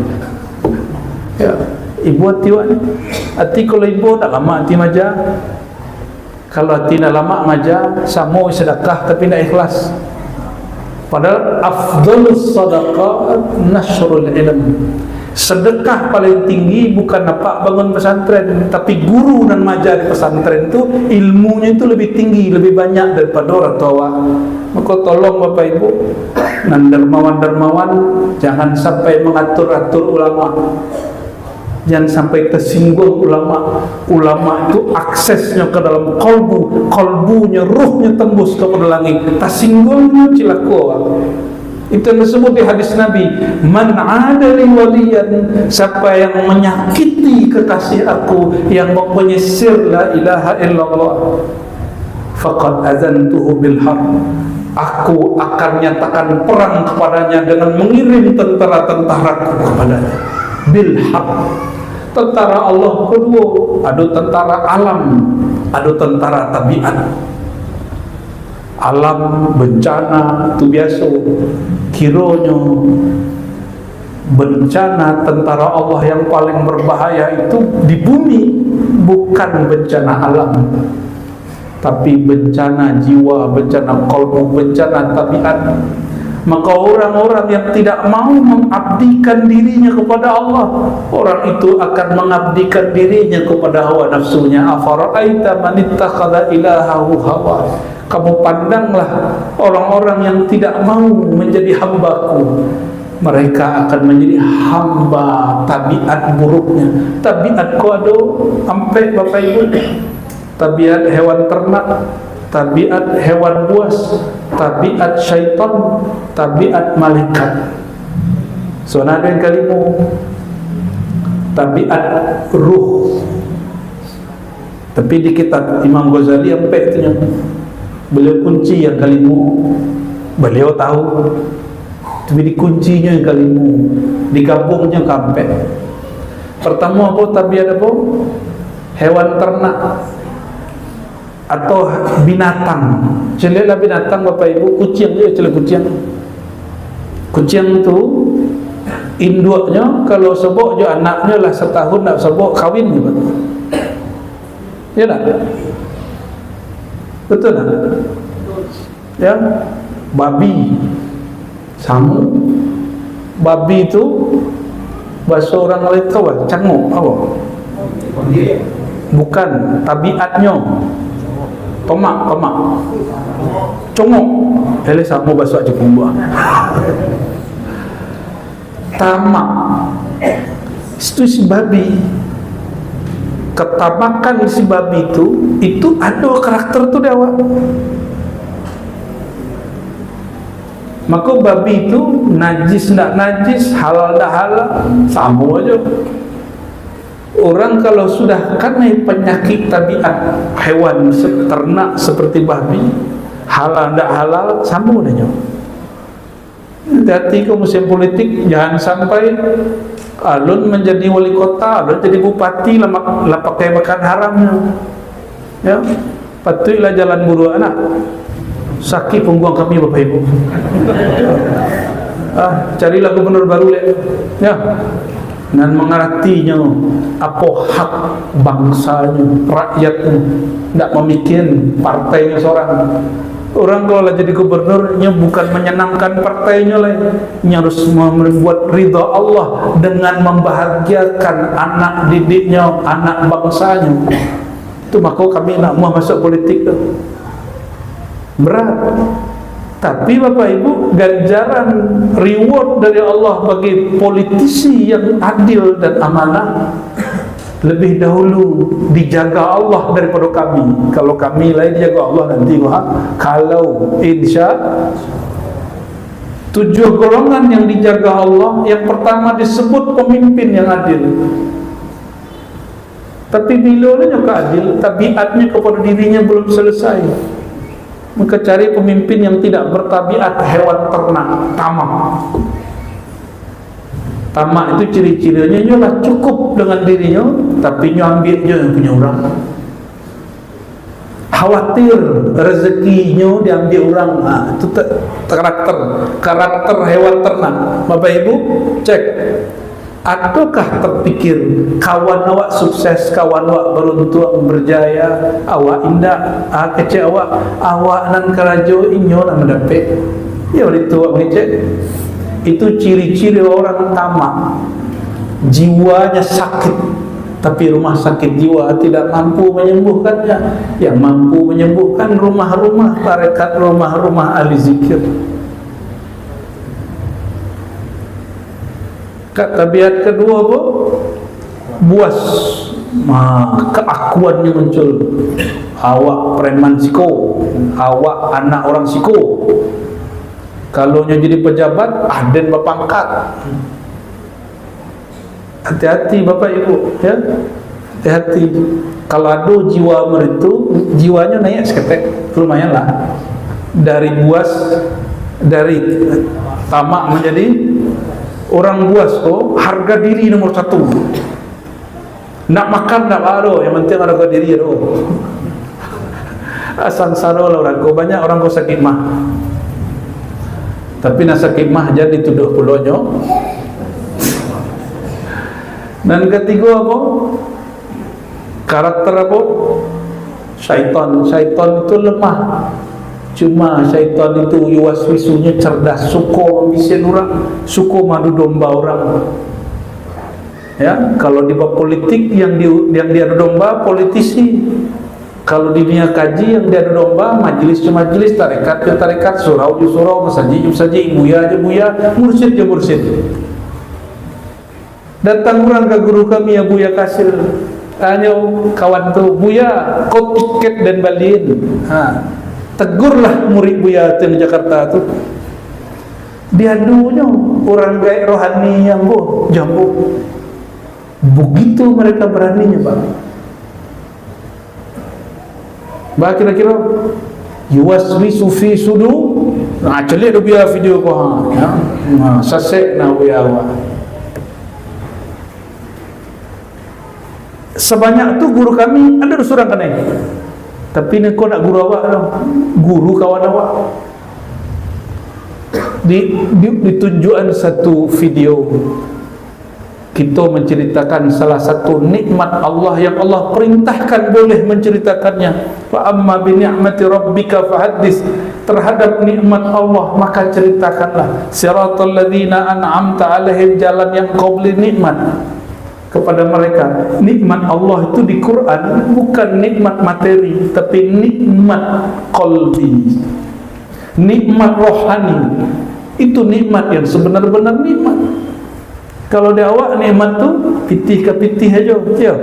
Ya, ibu hati wak, hati kalau ibu tak lama hati majak. Kalau hati nak lama majak, sama sedekah tapi tak ikhlas. Padahal afdhalus sadaqah nashrul ilm. Sedekah paling tinggi bukan nampak bangun pesantren, tapi guru dan majak di pesantren itu ilmunya itu lebih tinggi, lebih banyak daripada orang tua. Maka tolong Bapak Ibu dan dermawan-dermawan, jangan sampai mengatur-atur ulama. Jangan sampai tersinggung ulama. Ulama itu aksesnya ke dalam kalbu, kalbunya, ruhnya tembus kepada langit. Tersinggungnya cilaka. Itu yang disebut di hadis Nabi, man adali waliyan, siapa yang menyakiti kekasih aku, yang menyisir la ilaha illallah, faqad azantuhu bil harb, aku akan nyatakan perang kepadanya dengan mengirim tentara-tentaraku kepadanya. Bil harb, tentara Allah kedua, ada tentara alam, ada tentara tabiat. Alam bencana itu biasa, kiranya bencana tentara Allah yang paling berbahaya itu di bumi bukan bencana alam, tapi bencana jiwa, bencana qalbu, bencana tabiat. Maka orang-orang yang tidak mau mengabdikan dirinya kepada Allah, orang itu akan mengabdikan dirinya kepada hawa nafsunya. Afara'aita man ittakhadha ilahahu hawa. Kamu pandanglah orang-orang yang tidak mau menjadi hambaku, mereka akan menjadi hamba tabiat buruknya. Tabiat ko ado ampe Bapak Ibu, tabiat hewan ternak, tabiat hewan buas, tabiat syaitan, tabiat malaikat. So ada yang kalimu tabiat ruh. Tapi di kitab Imam Ghazali sampai itu beliau kunci yang kalimu, beliau tahu. Tapi dikuncinya yang kalimu, digabungnya sampai. Pertama apa tabiat apa? Hewan ternak atau binatang. Celilah binatang Bapak Ibu, kucing dia celah kucing. Kucing itu induknya kalau sebok je anaknya lah setahun nak sebok kawin juga. Ya tak? Betul tak? Ya, babi sama. Babi itu bahasa orang lain tahu apa? Cangok apa? Bukan, tabiatnya tomak. Congok. Hele sama bahasa Jepun buah. Tamak. Itu si babi. Ketamakan si babi itu ada karakter tu dia awak. Maka babi itu najis tak najis, halal tak halal, sama aja. Orang kalau sudah kena penyakit tabiat hewan ternak seperti babi, halal tak halal, sama aja. Hati-hati ke musim politik, jangan sampai alun menjadi wali kota, alun jadi bupati lah pakai makan haramnya. Ya, patutlah jalan buru anak. Sakit punggung kami Bapak Ibu. Carilah gubernur baru ya. Dan mengertinya apa hak bangsanya, rakyatnya, tidak memikir partainya seorang. Orang kalau jadi gubernurnya bukan menyenangkan partainya lah, harus membuat ridha Allah dengan membahagiakan anak didiknya, anak bangsanya. Itu maka kami nak mau masuk politik tu berat. Tapi Bapak Ibu, ganjaran reward dari Allah bagi politisi yang adil dan amanah lebih dahulu dijaga Allah daripada kami. Kalau kami lain dijaga Allah nanti kalau insya 7 golongan yang dijaga Allah. Yang pertama disebut pemimpin yang adil. Tapi bila dia adil, tabiatnya kepada dirinya belum selesai, maka cari pemimpin yang tidak bertabiat hewan ternak, tamak. Tamak itu ciri-cirinya nyolah cukup dengan dirinya, tapi nyo ambil je yang punya orang. Khawatir rezekinya diambil orang. Itu karakter hewan ternak. Bapak Ibu cek, adakah terpikir kawan awak sukses, kawan awak beruntung, berjaya, awak indah, kecil awak nan kerajo inyo nak mendapat. Ya itu awak cek. Itu ciri-ciri orang tamak. Jiwanya sakit, tapi rumah sakit jiwa tidak mampu menyembuhkannya. Yang mampu menyembuhkan rumah-rumah tarekat, rumah-rumah ahli zikir. Tabiat kedua apa? Buas. Keakuannya muncul. Awak preman siko, awak anak orang siko. Kalau jadi pejabat, aden berpangkat. Hati-hati Bapak Ibu ya. Hati-hati. Kalau ada jiwa meritu, jiwanya naik seketek, lumayan lah. Dari buas, dari tamak menjadi orang buas harga diri nomor 1. Nak makan nak ada, yang penting harga diri tu. Asal saro lah orang ko, banyak orang ko sakit mah. Tapi nak sakit mah jadi tuduh pulonyo. Dan ketiga apa? Karakter apa? Syaitan. Syaitan itu lemah. Cuma syaitan itu yuwaswisunya cerdas, suka membisin orang, suka madu domba orang. Ya, kalau di bab politik yang diadu domba politisi. Kalau di dunia kaji yang diadu domba majelis ke majelis, tarekat ke tarekat, surau ke surau, masjid ke masjid, buya ke buya, mursyid ke mursyid. Datang orang ke guru kami Abu Ya Kasir, Tanya kawan tu, Buya, kau tiket dan baliin. Tegurlah murid Buya tu di Jakarta tu. Diadunya orang gaib rohani yang jambu. Begitu mereka beraninya, Pak. Bah kira-kira yuwaswisu fi sudur. Celik tu biar video kau sasek na Buya awak. Sebanyak tu guru kami ada seorang kan ni. Tapi ni kau nak guru awak tau. Guru kawan awak. Ditunjukkan satu video, kita menceritakan salah satu nikmat Allah yang Allah perintahkan boleh menceritakannya. Fa amma bi ni'mati rabbika fahaddits. Terhadap nikmat Allah maka ceritakanlah. Siratal ladzina an'amta 'alaihim, jalan yang kau beri nikmat kepada mereka. Nikmat Allah itu di Quran bukan nikmat materi, tapi nikmat qalbi, nikmat rohani. Itu nikmat yang sebenar-benar nikmat. Kalau di awak nikmat tu pitih ke pitih aja, ya.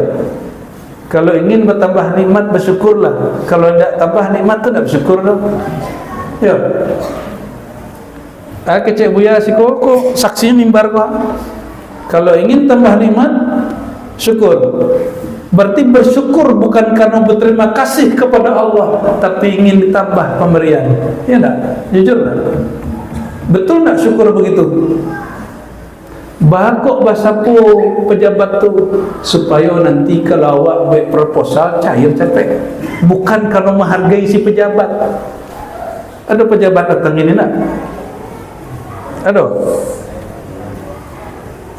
Kalau ingin bertambah nikmat bersyukurlah. Kalau tidak tambah nikmat tu tak bersyukur dah. Ya. Kecik Buya siko ko saksinya mimbar ko. Kalau ingin tambah nikmat, syukur. Berarti bersyukur bukan karena berterima kasih kepada Allah, tapi ingin ditambah pemberian. Ya tak? Jujur tak? Betul tak syukur begitu? Bakok basapu pejabat tu supaya nanti kalau awak buat proposal cair capek. Bukan karena menghargai si pejabat. Ada pejabat datang ini nak?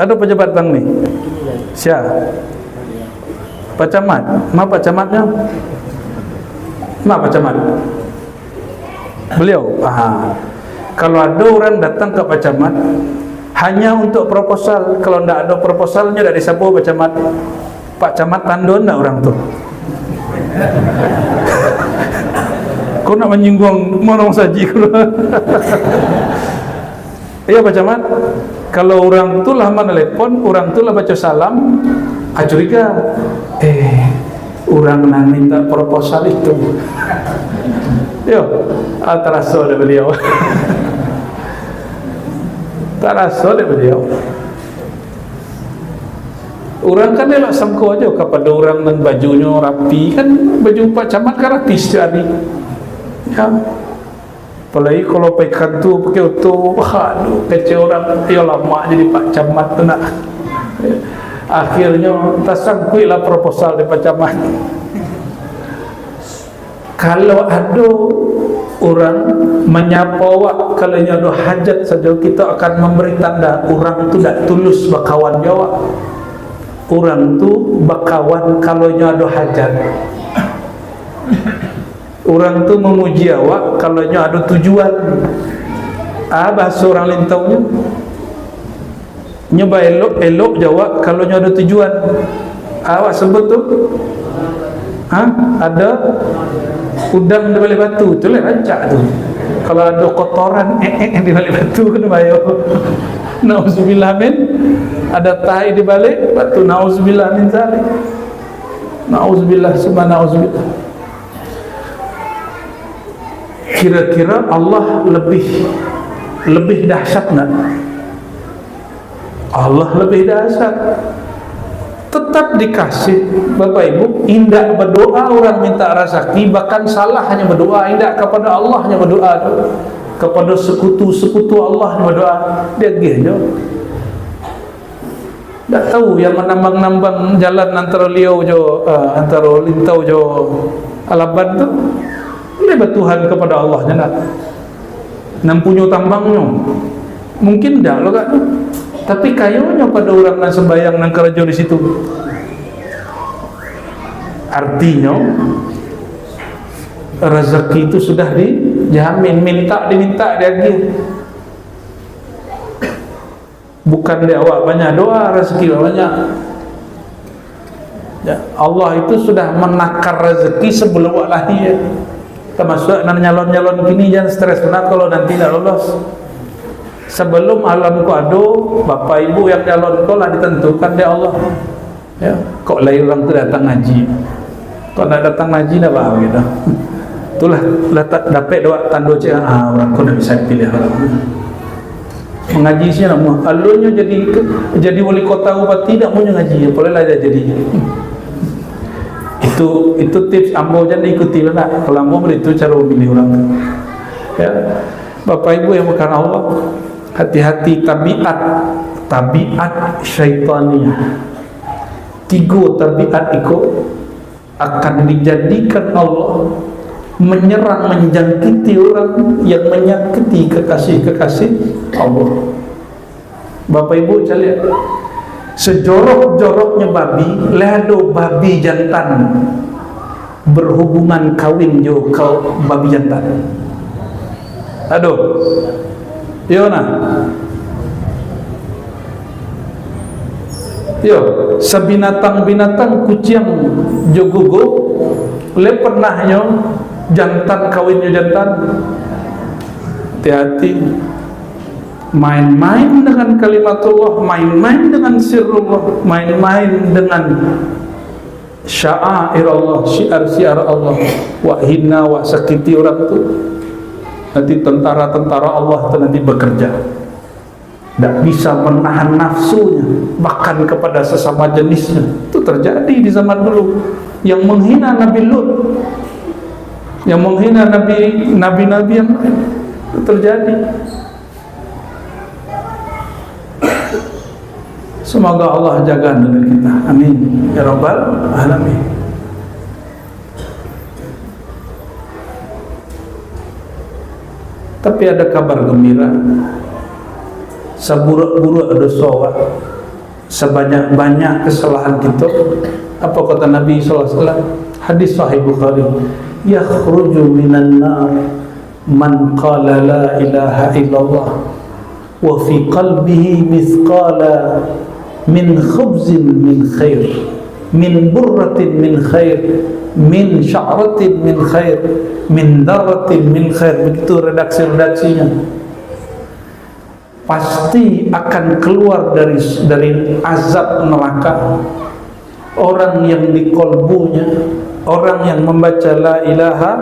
Ada pejabat bang ni? Siapa? Pak Camat. Mana Pak Camatnya? Mana Pak Camat? Beliau. Kalau ada orang datang ke Pak Camat hanya untuk proposal, kalau tidak ada proposalnya dari siapa Pak Camat? Pak Camat tandon tak orang tu? Kau nak menyinggung mana saji kau? Iya Pak Camat. Kalau orang tu lah menelepon, orang tu lah baca salam, curiga. Orang nak minta proposal itu. Yo, terasa dari beliau. Terasa dari beliau. Orang kan elak sangka aja kepada orang dan bajunya rapi, kan baju Pak Camat kan rapi sekali. Ya. Apalagi kalau pakai kantu, pakai auto, aduh, kecil orang, ya lama jadi Pak Camat tu nak. Akhirnya tak sangkut lah proposal dari Pak Camat. Kalau ada orang menyapa awak, kalau ada hajat saja, kita akan memberi tanda orang tu tak tulus berkawan jawab. Orang tu berkawan kalau ada hajat. Orang tu memuji awak kalau ada tujuan. Bahasa orang lintaunya nyoba elok jawab kalau ada tujuan. Awak sebut tu ada udang di balik batu, tu lah rancak tu. Kalau ada kotoran di balik batu kena bayar. Nauzubillah min. Ada tahi di balik batu, nauzubillah min zalik. Nauzubillah summa nauzubillah. Kira-kira Allah lebih dahsyat tak? Allah lebih dahsyat. Tetap dikasih Bapak Ibu. Indah berdoa orang minta rezeki, bahkan salah hanya berdoa. Indah kepada Allah hanya berdoa, kepada sekutu-sekutu Allah hanya berdoa. Dia gih je. Tak tahu yang menambang-nambang jalan antara liau jo, antara lintau jo Alaban tu, dia bertuhan kepada Allah je nak. Nampunya tambangnya mungkin dah lo kan. Tapi kayunya pada orang yang sembahyang dan kerja di situ. Artinya rezeki itu sudah dijamin, diminta lagi. Bukan dia awak banyak doa, rezeki banyak. Ya, Allah itu sudah menakar rezeki sebelum awak lahir. Termasuk nyalon-nyalon gini jangan stres benar kalau nanti tidak lolos. Sebelum alam ku ada, bapak ibu yang calon kau lah ditentukan oleh Allah. Ya, kok lain orang tu datang ngaji, kok nak datang ngaji dah bahagia dah. Itulah dapat dua tanda cik, orang kau nak bisa pilih orang. Mengaji sih nak mau, alurnya jadi wali kota bupati tak mau ngaji, boleh lah dia jadi. Itu tips ambo jangan ikuti lah nak. Kalau ambo itu cara memilih orang. Ya, Bapak Ibu yang bukan Allah, hati-hati tabiat syaitaniyah. 3 tabiat itu akan dijadikan Allah menyerang, menjangkiti orang yang menyakiti kekasih-kekasih Allah. Bapak Ibu sekalian, sejorok-joroknya babi, lado babi jantan berhubungan kawin jo kau babi jantan. Aduh, Yona. Yo, sebinatang-binatang kucing jogogo le pernahnya jantan kawinnya jantan. Hati-hati, main-main dengan kalimatullah, main-main dengan sirrullah, main-main dengan sya'air Allah, syiar-syiar Allah, wa hina wa sakiti orang tu. Nanti tentara-tentara Allah itu nanti bekerja, tidak bisa menahan nafsunya, bahkan kepada sesama jenisnya. Itu terjadi di zaman dulu. Yang menghina Nabi Lut, yang menghina nabi-nabi yang lain, itu terjadi. Semoga Allah jaga negeri kita, amin ya rabbal alamin. Tapi ada kabar gembira, seburuk-buruk dosa, sebanyak-banyak kesalahan kita. Apa kata Nabi SAW? Hadis Sahih Bukhari, yakhruju minan nar man qala la ilaha illallah wa fi qalbihi mithqala min khubzin min khair, min burratin min khair, min sya'ratin min khair, min darratin min khair. Begitu redaksi-redaksinya. Pasti akan keluar dari azab neraka orang yang di kolbunya, orang yang membaca la ilaha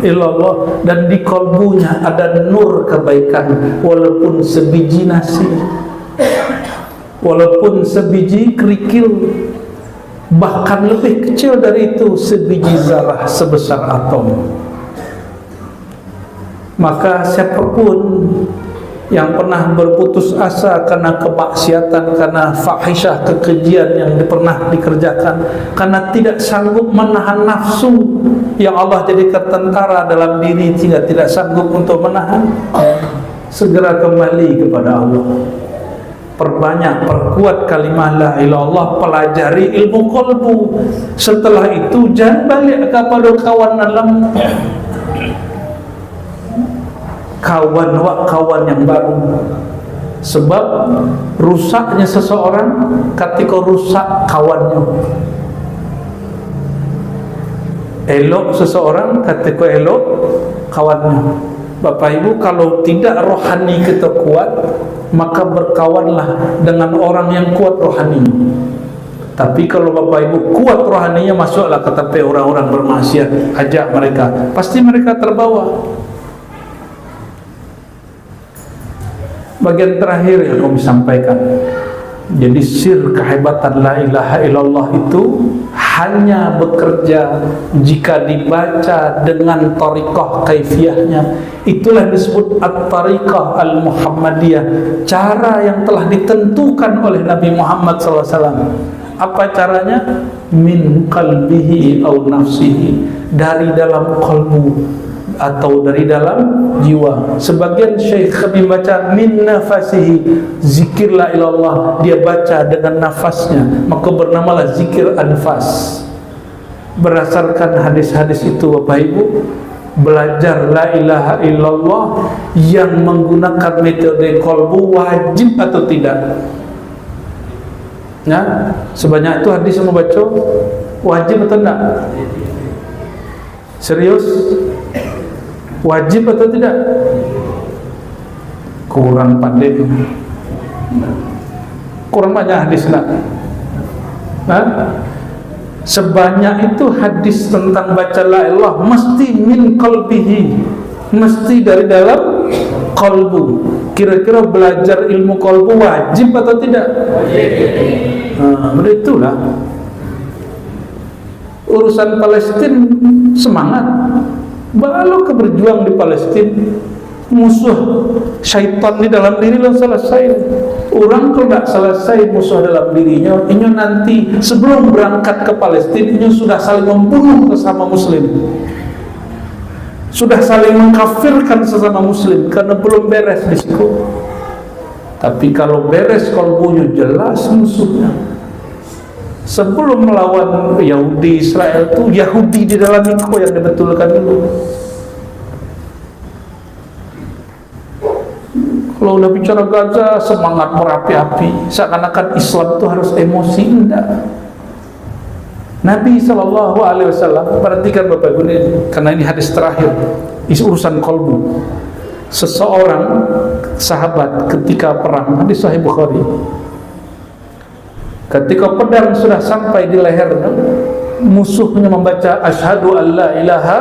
illallah dan di kolbunya ada nur kebaikan, walaupun sebiji nasi, walaupun sebiji kerikil, bahkan lebih kecil dari itu, sebiji zarah sebesar atom. Maka siapapun yang pernah berputus asa karena kemaksiatan, karena fahisyah, kekejian yang pernah dikerjakan, karena tidak sanggup menahan nafsu yang Allah jadikan tentara dalam diri, sehingga tidak sanggup untuk menahan, segera kembali kepada Allah. Perbanyak, perkuat kalimah la ilaha illallah, pelajari ilmu qalbu. Setelah itu jangan balik kepada kawan dalam kawan yang baru. Sebab rusaknya seseorang ketika rusak kawannya, elok seseorang ketika elok kawannya. Bapak Ibu, kalau tidak rohani kita kuat, maka berkawanlah dengan orang yang kuat rohani. Tapi kalau Bapak Ibu kuat rohaninya, masuklah ke tepi orang-orang bermaksiat, ajak mereka, pasti mereka terbawa. Bagian terakhir yang kami sampaikan, jadi sir kehebatan la ilaha illallah itu hanya bekerja jika dibaca dengan tariqah kaifiyahnya. Itulah disebut at-tariqah al-Muhammadiyah, cara yang telah ditentukan oleh Nabi Muhammad SAW. Apa caranya? Min qalbihi au nafsihi, dari dalam qalbu atau dari dalam jiwa. Sebagian syekh membaca min nafasihi, zikir la ilallah, dia baca dengan nafasnya, maka bernamalah zikir anfas. Berdasarkan hadis-hadis itu Bapak Ibu, belajar la ilaha illallah yang menggunakan metode qalbu wajib atau tidak? Ya, sebanyak itu hadis yang membaca wajib atau tidak? Serius? Wajib atau tidak? Kurang pandai, kurang banyak hadis nak. Sebanyak itu hadis tentang baca la ilah mesti min qalbihi, mesti dari dalam qalbu. Kira-kira belajar ilmu qalbu wajib atau tidak? Beritulah urusan Palestina. Semangat baru berjuang di Palestina. Musuh syaitan di dalam diri lo selesai. Orang kalau tidak selesai musuh dalam dirinya, ini nanti sebelum berangkat ke Palestina ini sudah saling membunuh sesama muslim, sudah saling mengkafirkan sesama muslim karena belum beres di situ. Tapi kalau beres kalbunya jelas musuhnya. Sebelum melawan Yahudi Israel itu Yahudi di dalam itu yang dibetulkan dulu. Kalau udah bicara Gaza semangat berapi-api, seakan-akan Islam itu harus emosi. Enggak. Nabi SAW, perhatikan Bapak Ibu ini, karena ini hadis terakhir, urusan kolbu. Seseorang sahabat ketika perang, hadis Sahih Bukhari, ketika pedang sudah sampai di lehernya, musuhnya membaca asyhadu an la ilaha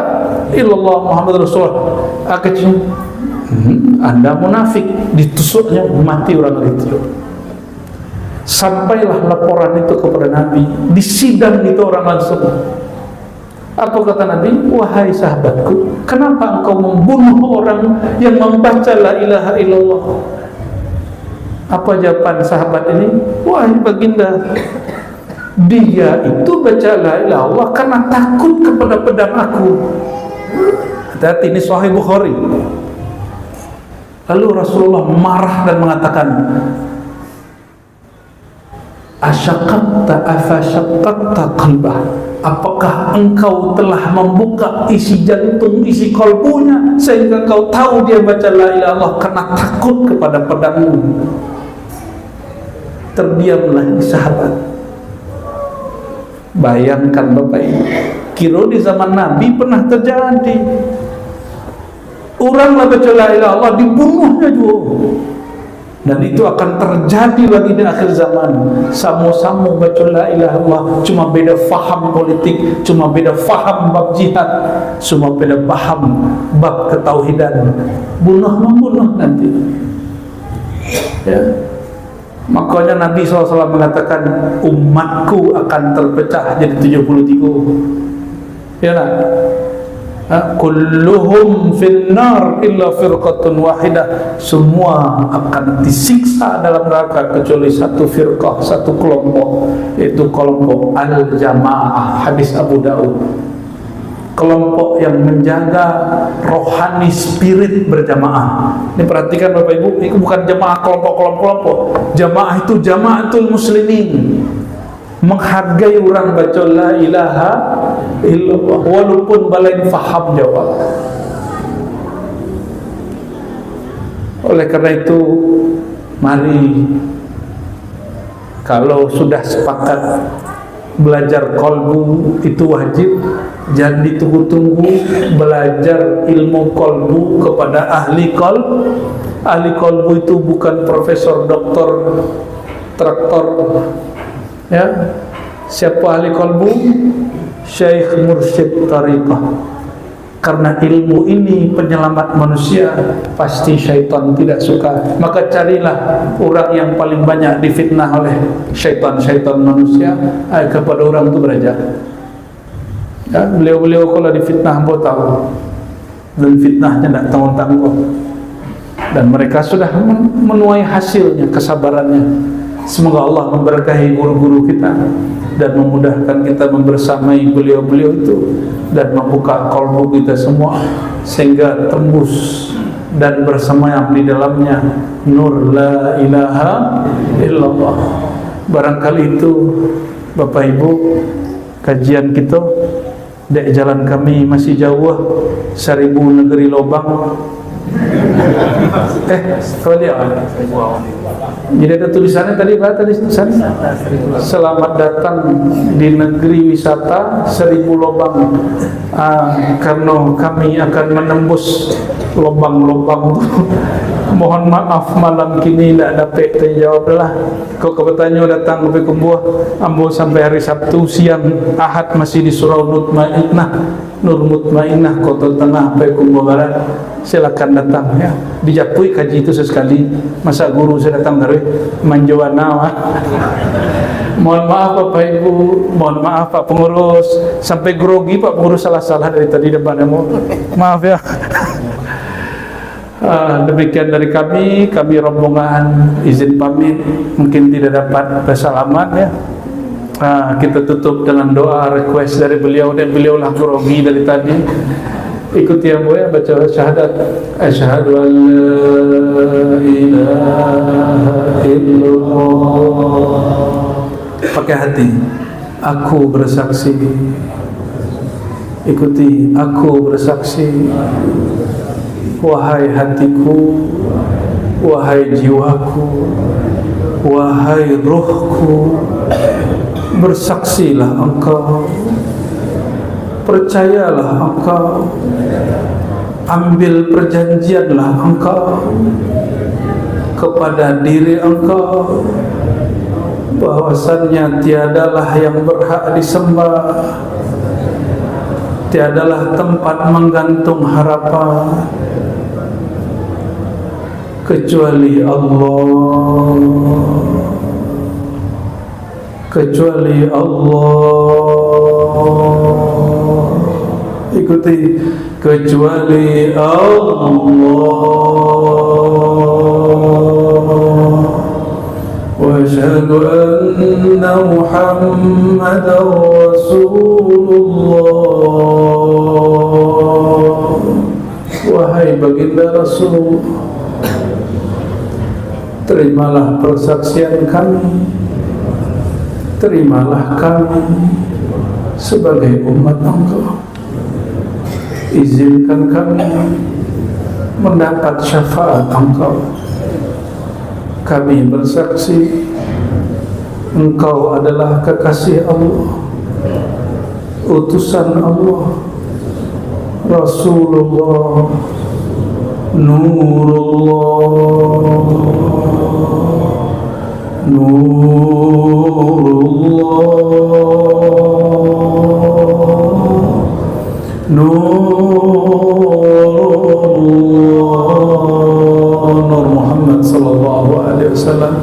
illallah Muhammad Rasulullah, Anda munafik, ditusuknya mati orang itu. Sampailah laporan itu kepada Nabi, disidang itu orang langsung. Apa kata Nabi? Wahai sahabatku, kenapa engkau membunuh orang yang membaca la ilaha illallah? Apa jawaban sahabat ini? Wahai baginda, dia itu baca la ilaha illallah karena takut kepada pedang aku. Hati-hati, ini Sahih Bukhari. Lalu Rasulullah marah dan mengatakan, asyaqaqta afashaqqaqta qalbah, apakah engkau telah membuka isi jantung, isi kalbunya sehingga engkau tahu dia baca la ilaha illallah karena takut kepada pedangmu. Terdiamlah ini sahabat. Bayangkan Bapak Ibu, kira di zaman Nabi pernah terjadi. Orang lah baca la ilaha illallah dibunuhnya juga. Dan itu akan terjadi lagi di akhir zaman. Sama-sama baca la ilaha illallah, cuma beda faham politik, cuma beda faham bab jihad, cuma beda paham bab ketauhidan. Bunuh-membunuh nanti. Ya. Makanya Nabi SAW mengatakan umatku akan terpecah jadi 73. Ya lah. Kulluhum finnar illa firqatun wahidah, semua akan disiksa dalam neraka kecuali satu firqah, satu kelompok, yaitu kelompok al-jamaah. Hadis Abu Daud. Kelompok yang menjaga rohani spirit berjamaah. Ini perhatikan Bapak Ibu, ini bukan jamaah kelompok-kelompok. Jamaah itu jamaatul muslimin, menghargai orang baca la ilaha illallah walaupun balain faham jawab. Oleh karena itu, mari kalau sudah sepakat belajar kolbu itu wajib, jangan ditunggu-tunggu. Belajar ilmu kolbu kepada ahli kolbu. Ahli kolbu itu bukan profesor, doktor, traktor. Ya, siapa ahli kolbu? Syekh mursyid tariqah. Karena ilmu ini penyelamat manusia, pasti syaitan tidak suka. Maka carilah orang yang paling banyak difitnah oleh syaitan-syaitan manusia, kepada orang itu belajar. Ya, beliau-beliau kalau difitnah hamba tahu, dan fitnahnya tidak tanggung-tanggung. Dan mereka sudah menuai hasilnya, kesabarannya. Semoga Allah memberkahi guru-guru kita dan memudahkan kita membersamai beliau-beliau itu dan membuka kalbu kita semua sehingga tembus dan bersemayam di dalamnya nur la ilaha illallah. Barangkali itu Bapak Ibu kajian kita. Dek jalan kami masih jauh, 1000 negeri lobang. Kau lihat jadi ada tulisannya tadi, apa tadi tulisannya? Selamat datang di negeri wisata 1000 lubang. Karena kami akan menembus lubang-lubang itu Mohon maaf malam kini tidak dapat terjawab lah. Kau kebetulannya datang ke Kumbuah, ambo sampai hari Sabtu siang, Ahad masih di Surau Nur Mutmainnah Kota Tengah Kumbuah Barat. Silakan datang ya. Dijapui kaji itu sesekali. Masa guru saya datang dari Manjawana. Mohon maaf Bapak Ibu, mohon maaf Pak Pengurus, sampai grogi Pak Pengurus salah-salah dari tadi depan kamu. Maaf ya. Demikian dari kami rombongan izin pamit, mungkin tidak dapat bersalaman ya. Kita tutup dengan doa request dari beliau, dan beliau lah grogi dari tadi. Ikuti yang boleh baca syahadat. Asyhadu an la ilaha illallah. Pakai hati. Aku bersaksi. Ikuti, aku bersaksi. Wahai hatiku, wahai jiwaku, wahai ruhku, bersaksilah engkau, percayalah engkau, ambil perjanjianlah engkau kepada diri engkau bahwasannya tiadalah yang berhak disembah, tiadalah tempat menggantung harapan kecuali Allah, kecuali Allah. Ikuti, kecuali Allah. Wa asyhadu anna Muhammadar Rasulullah. Wahai baginda Rasul, terimalah persaksian kami, terimalah kami sebagai umat Engkau. Izinkan kami mendapat syafaat Engkau. Kami bersaksi Engkau adalah kekasih Allah, utusan Allah, Rasulullah, Nurullah, Nur Muhammad sallallahu alaihi wasallam.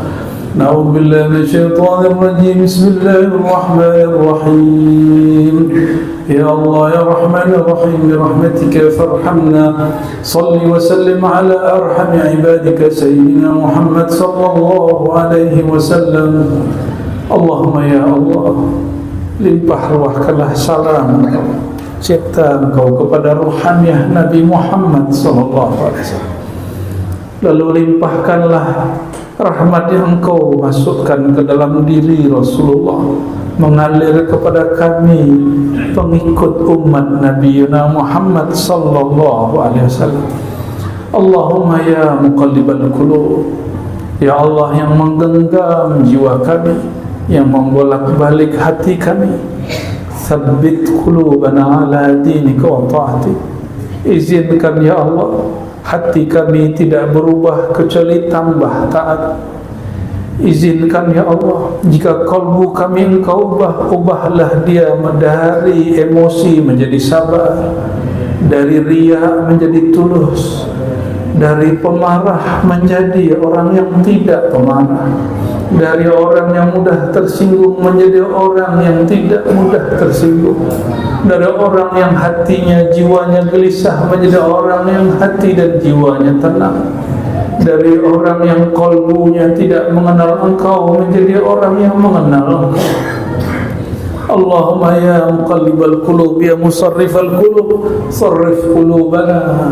Na'udzu billahi minasyaitonir rajim. Bismillahirrahmanirrahim. Ya Allah ya Rahman ya Rahim, bi rahmatika farhamna. Shalli wa sallim ala arhami ibadika sayyidina Muhammad sallallahu alaihi wasallam. Allahumma ya Allah, limpah ruahkanlah salam cipta Engkau kepada ruhaniah Nabi Muhammad sallallahu alaihi wasallam. Lalu limpahkanlah rahmat yang Engkau masukkan ke dalam diri Rasulullah, mengalir kepada kami pengikut umat Nabi Muhammad sallallahu alaihi wasallam. Allahumma ya muqallibal qulub, ya Allah yang menggenggam jiwa kami, yang membolak-balik hati kami, tsabbit qulubana ala dinika wa ta'atik. Izinkan ya Allah hati kami tidak berubah kecuali tambah taat. Izinkan ya Allah, jika kalbu kami Engkau ubahlah dia dari emosi menjadi sabar, dari riya menjadi tulus, dari pemarah menjadi orang yang tidak pemarah, dari orang yang mudah tersinggung menjadi orang yang tidak mudah tersinggung, dari orang yang hatinya jiwanya gelisah menjadi orang yang hati dan jiwanya tenang, dari orang yang kalbunya tidak mengenal Engkau menjadi orang yang mengenal Engkau. Allahumma ya muqallibal qulub ya musarrifal qulub, sarrif qulubana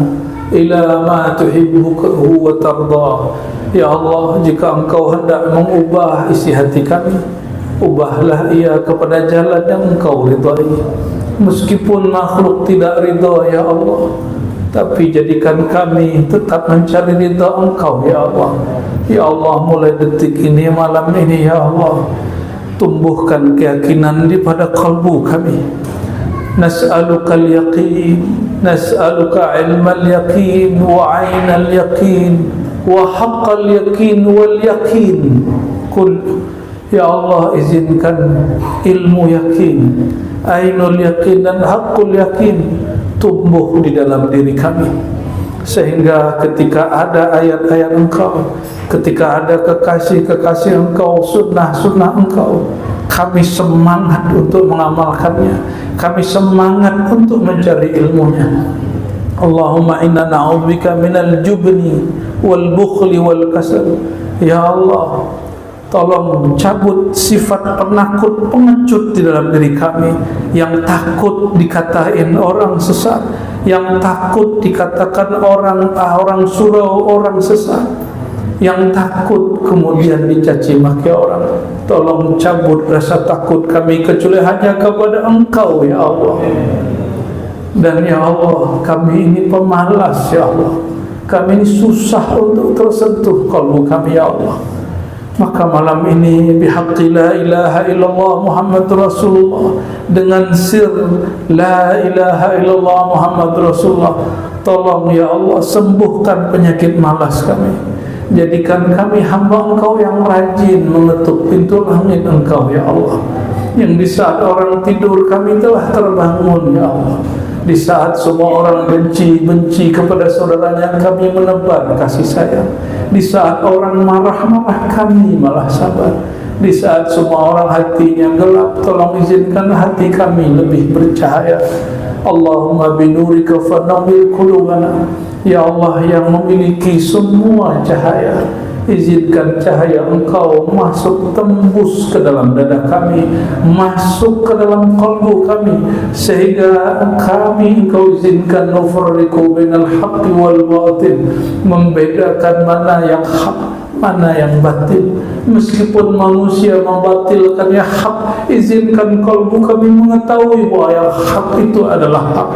ila ma tuhibbu wa tarda. Ya Allah, jika Engkau hendak mengubah isi hati kami, ubahlah ia kepada jalan yang Engkau ridhai. Meskipun makhluk tidak ridha ya Allah, tapi jadikan kami tetap mencari ridha Engkau ya Allah. Ya Allah, mulai detik ini, malam ini ya Allah, tumbuhkan keyakinan di pada kalbu kami. Nas'aluka al-yaqin, nas'aluka ilmal yaqin wa 'ainal yaqin wa haqqal yakin wal yakin kul. Ya Allah, izinkan ilmu yakin, ainul yakin dan haqqul yakin tumbuh di dalam diri kami, sehingga ketika ada ayat-ayat Engkau, ketika ada kekasih-kekasih Engkau, sunnah-sunnah Engkau, kami semangat untuk mengamalkannya, kami semangat untuk mencari ilmunya. Allahumma inna na'udzubika minal jubni wal bukhli wal kasal. Ya Allah, tolong cabut sifat penakut, pengecut di dalam diri kami, yang takut dikatain orang sesat, yang takut dikatakan orang surau, orang sesat, yang takut kemudian dicaci maki orang. Tolong cabut rasa takut kami kecuali hanya kepada Engkau, ya Allah. Dan ya Allah, kami ini pemalas, ya Allah. Kami ini susah untuk tersentuh kalbu kami, ya Allah. Maka malam ini bihaqqi la ilaha illallah Muhammad Rasulullah, dengan sir la ilaha illallah Muhammad Rasulullah, tolong ya Allah sembuhkan penyakit malas kami. Jadikan kami hamba Engkau yang rajin mengetuk pintu langit Engkau, ya Allah. Yang di saat orang tidur kami telah terbangun, ya Allah. Di saat semua orang benci kepada saudaranya, kami menebar kasih sayang. Di saat orang marah-marah, kami malah sabar. Di saat semua orang hatinya gelap, tolong izinkan hati kami lebih bercahaya. Allahumma binurika fanawwir qulubana. Ya Allah yang memiliki semua cahaya, izinkan cahaya Engkau masuk, tembus ke dalam dada kami, masuk ke dalam kalbu kami, sehingga kami Engkau izinkan nufarriqu bainal haqqi wal batil, membedakan mana yang hak, mana yang batil. Meskipun manusia membatilkan yang hak, izinkan kalbu kami mengetahui bahwa yang hak itu adalah hak.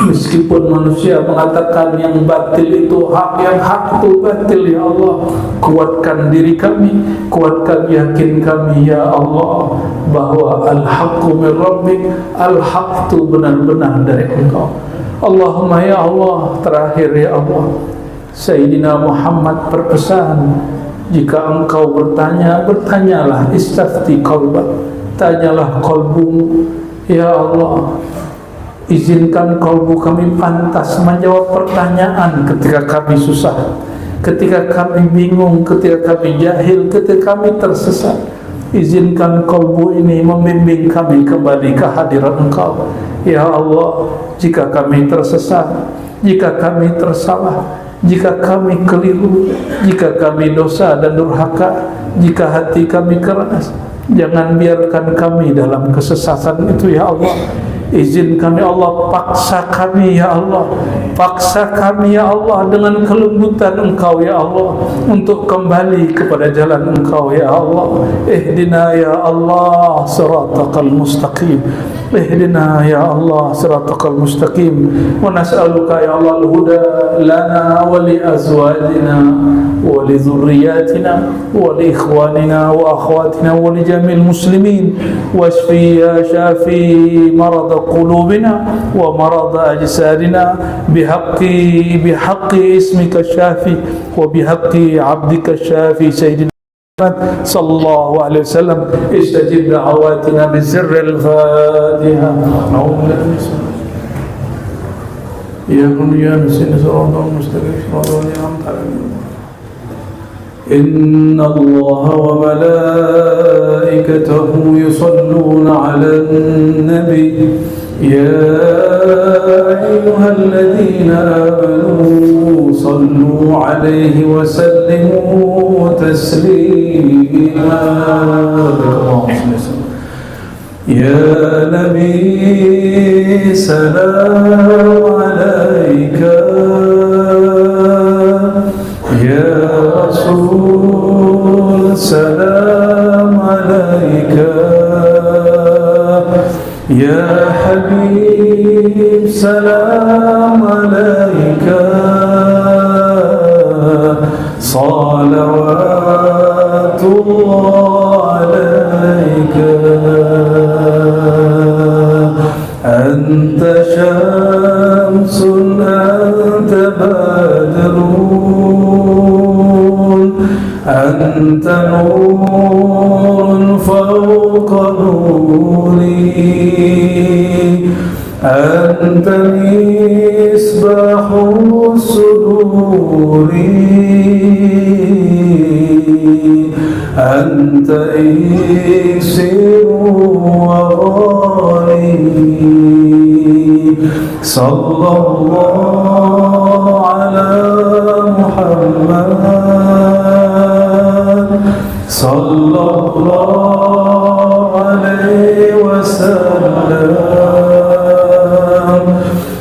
Meskipun manusia mengatakan yang batil itu hak, yang hak itu batil, ya Allah, kuatkan diri kami, kuatkan yakin kami, ya Allah, bahwa al-haqqu min rabbik, al-haq itu benar-benar dari Engkau. Allahumma ya Allah, terakhir ya Allah, Sayyidina Muhammad berpesan, jika engkau bertanya, bertanyalah, istafti qalbak, tanyalah kalbumu. Ya Allah, izinkan kalbu kami pantas menjawab pertanyaan ketika kami susah, ketika kami bingung, ketika kami jahil, ketika kami tersesat. Izinkan kalbu ini membimbing kami kembali ke hadirat Engkau. Ya Allah, jika kami tersesat, jika kami tersalah, jika kami keliru, jika kami dosa dan durhaka, jika hati kami keras, jangan biarkan kami dalam kesesatan itu, ya Allah. Izinkan ya Allah, paksa kami ya Allah, paksa kami ya Allah dengan kelembutan Engkau ya Allah, untuk kembali kepada jalan Engkau ya Allah. Ihdina ya Allah siratal mustaqim, ihdina ya Allah siratal mustaqim, wa nas'aluka ya Allah al-huda lana wa li azwajina wa li dhurriyyatina wa li ikhwanina wa akhwatina wa li jami'il muslimin, washfi ya shafi marad قلوبنا ومرض أجسادنا بحق اسمك الشافي وبحق عبدك الشافي سيدنا محمد صلى الله عليه وسلم. استجب دعواتنا بسر الفاتحة. يا بني نسين صراط المستقيم صراط الذين أنعمت عليهم. إن الله وملائكته يصلون على النبي يا أيها الذين آمنوا صلوا عليه وسلموا تسليما. يا نبي سلام عليك، يا رسول سلام عليك، يا حبيب سلام عليك، صلوات الله عليك. أنت شمس أنت بدر أنت نور فوق نوري أنت مصباح الصدور أنت إكسير وغالي صلى الله على محمد صلى الله عليه وسلم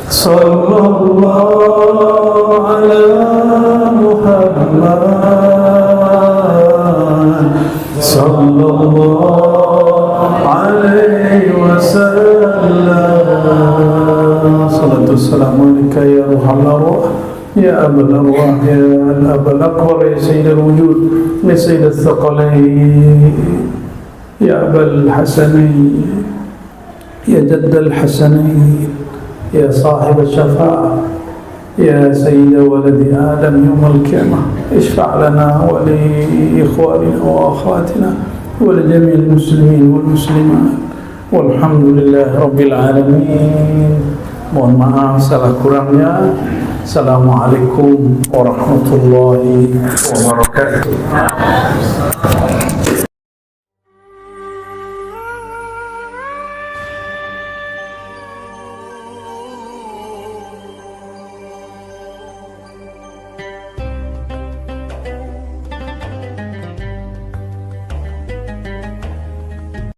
صلى الله على محمد صلى الله عليه وسلم صلاة والسلام عليك يا روح الأرواح يا أبا الأرواح يا الأب الأكبر يا سيد الوجود يا سيد الثقلين يا أبا الحسنين يا جد الحسنين يا صاحب الشفاعة يا سيد ولد آدم يوم القيامة اشفع لنا ولإخواننا وأخواتنا ولجميع المسلمين والمسلمات والحمد لله رب العالمين. Mohon maaf salah kurangnya. Assalamualaikum warahmatullahi wabarakatuh.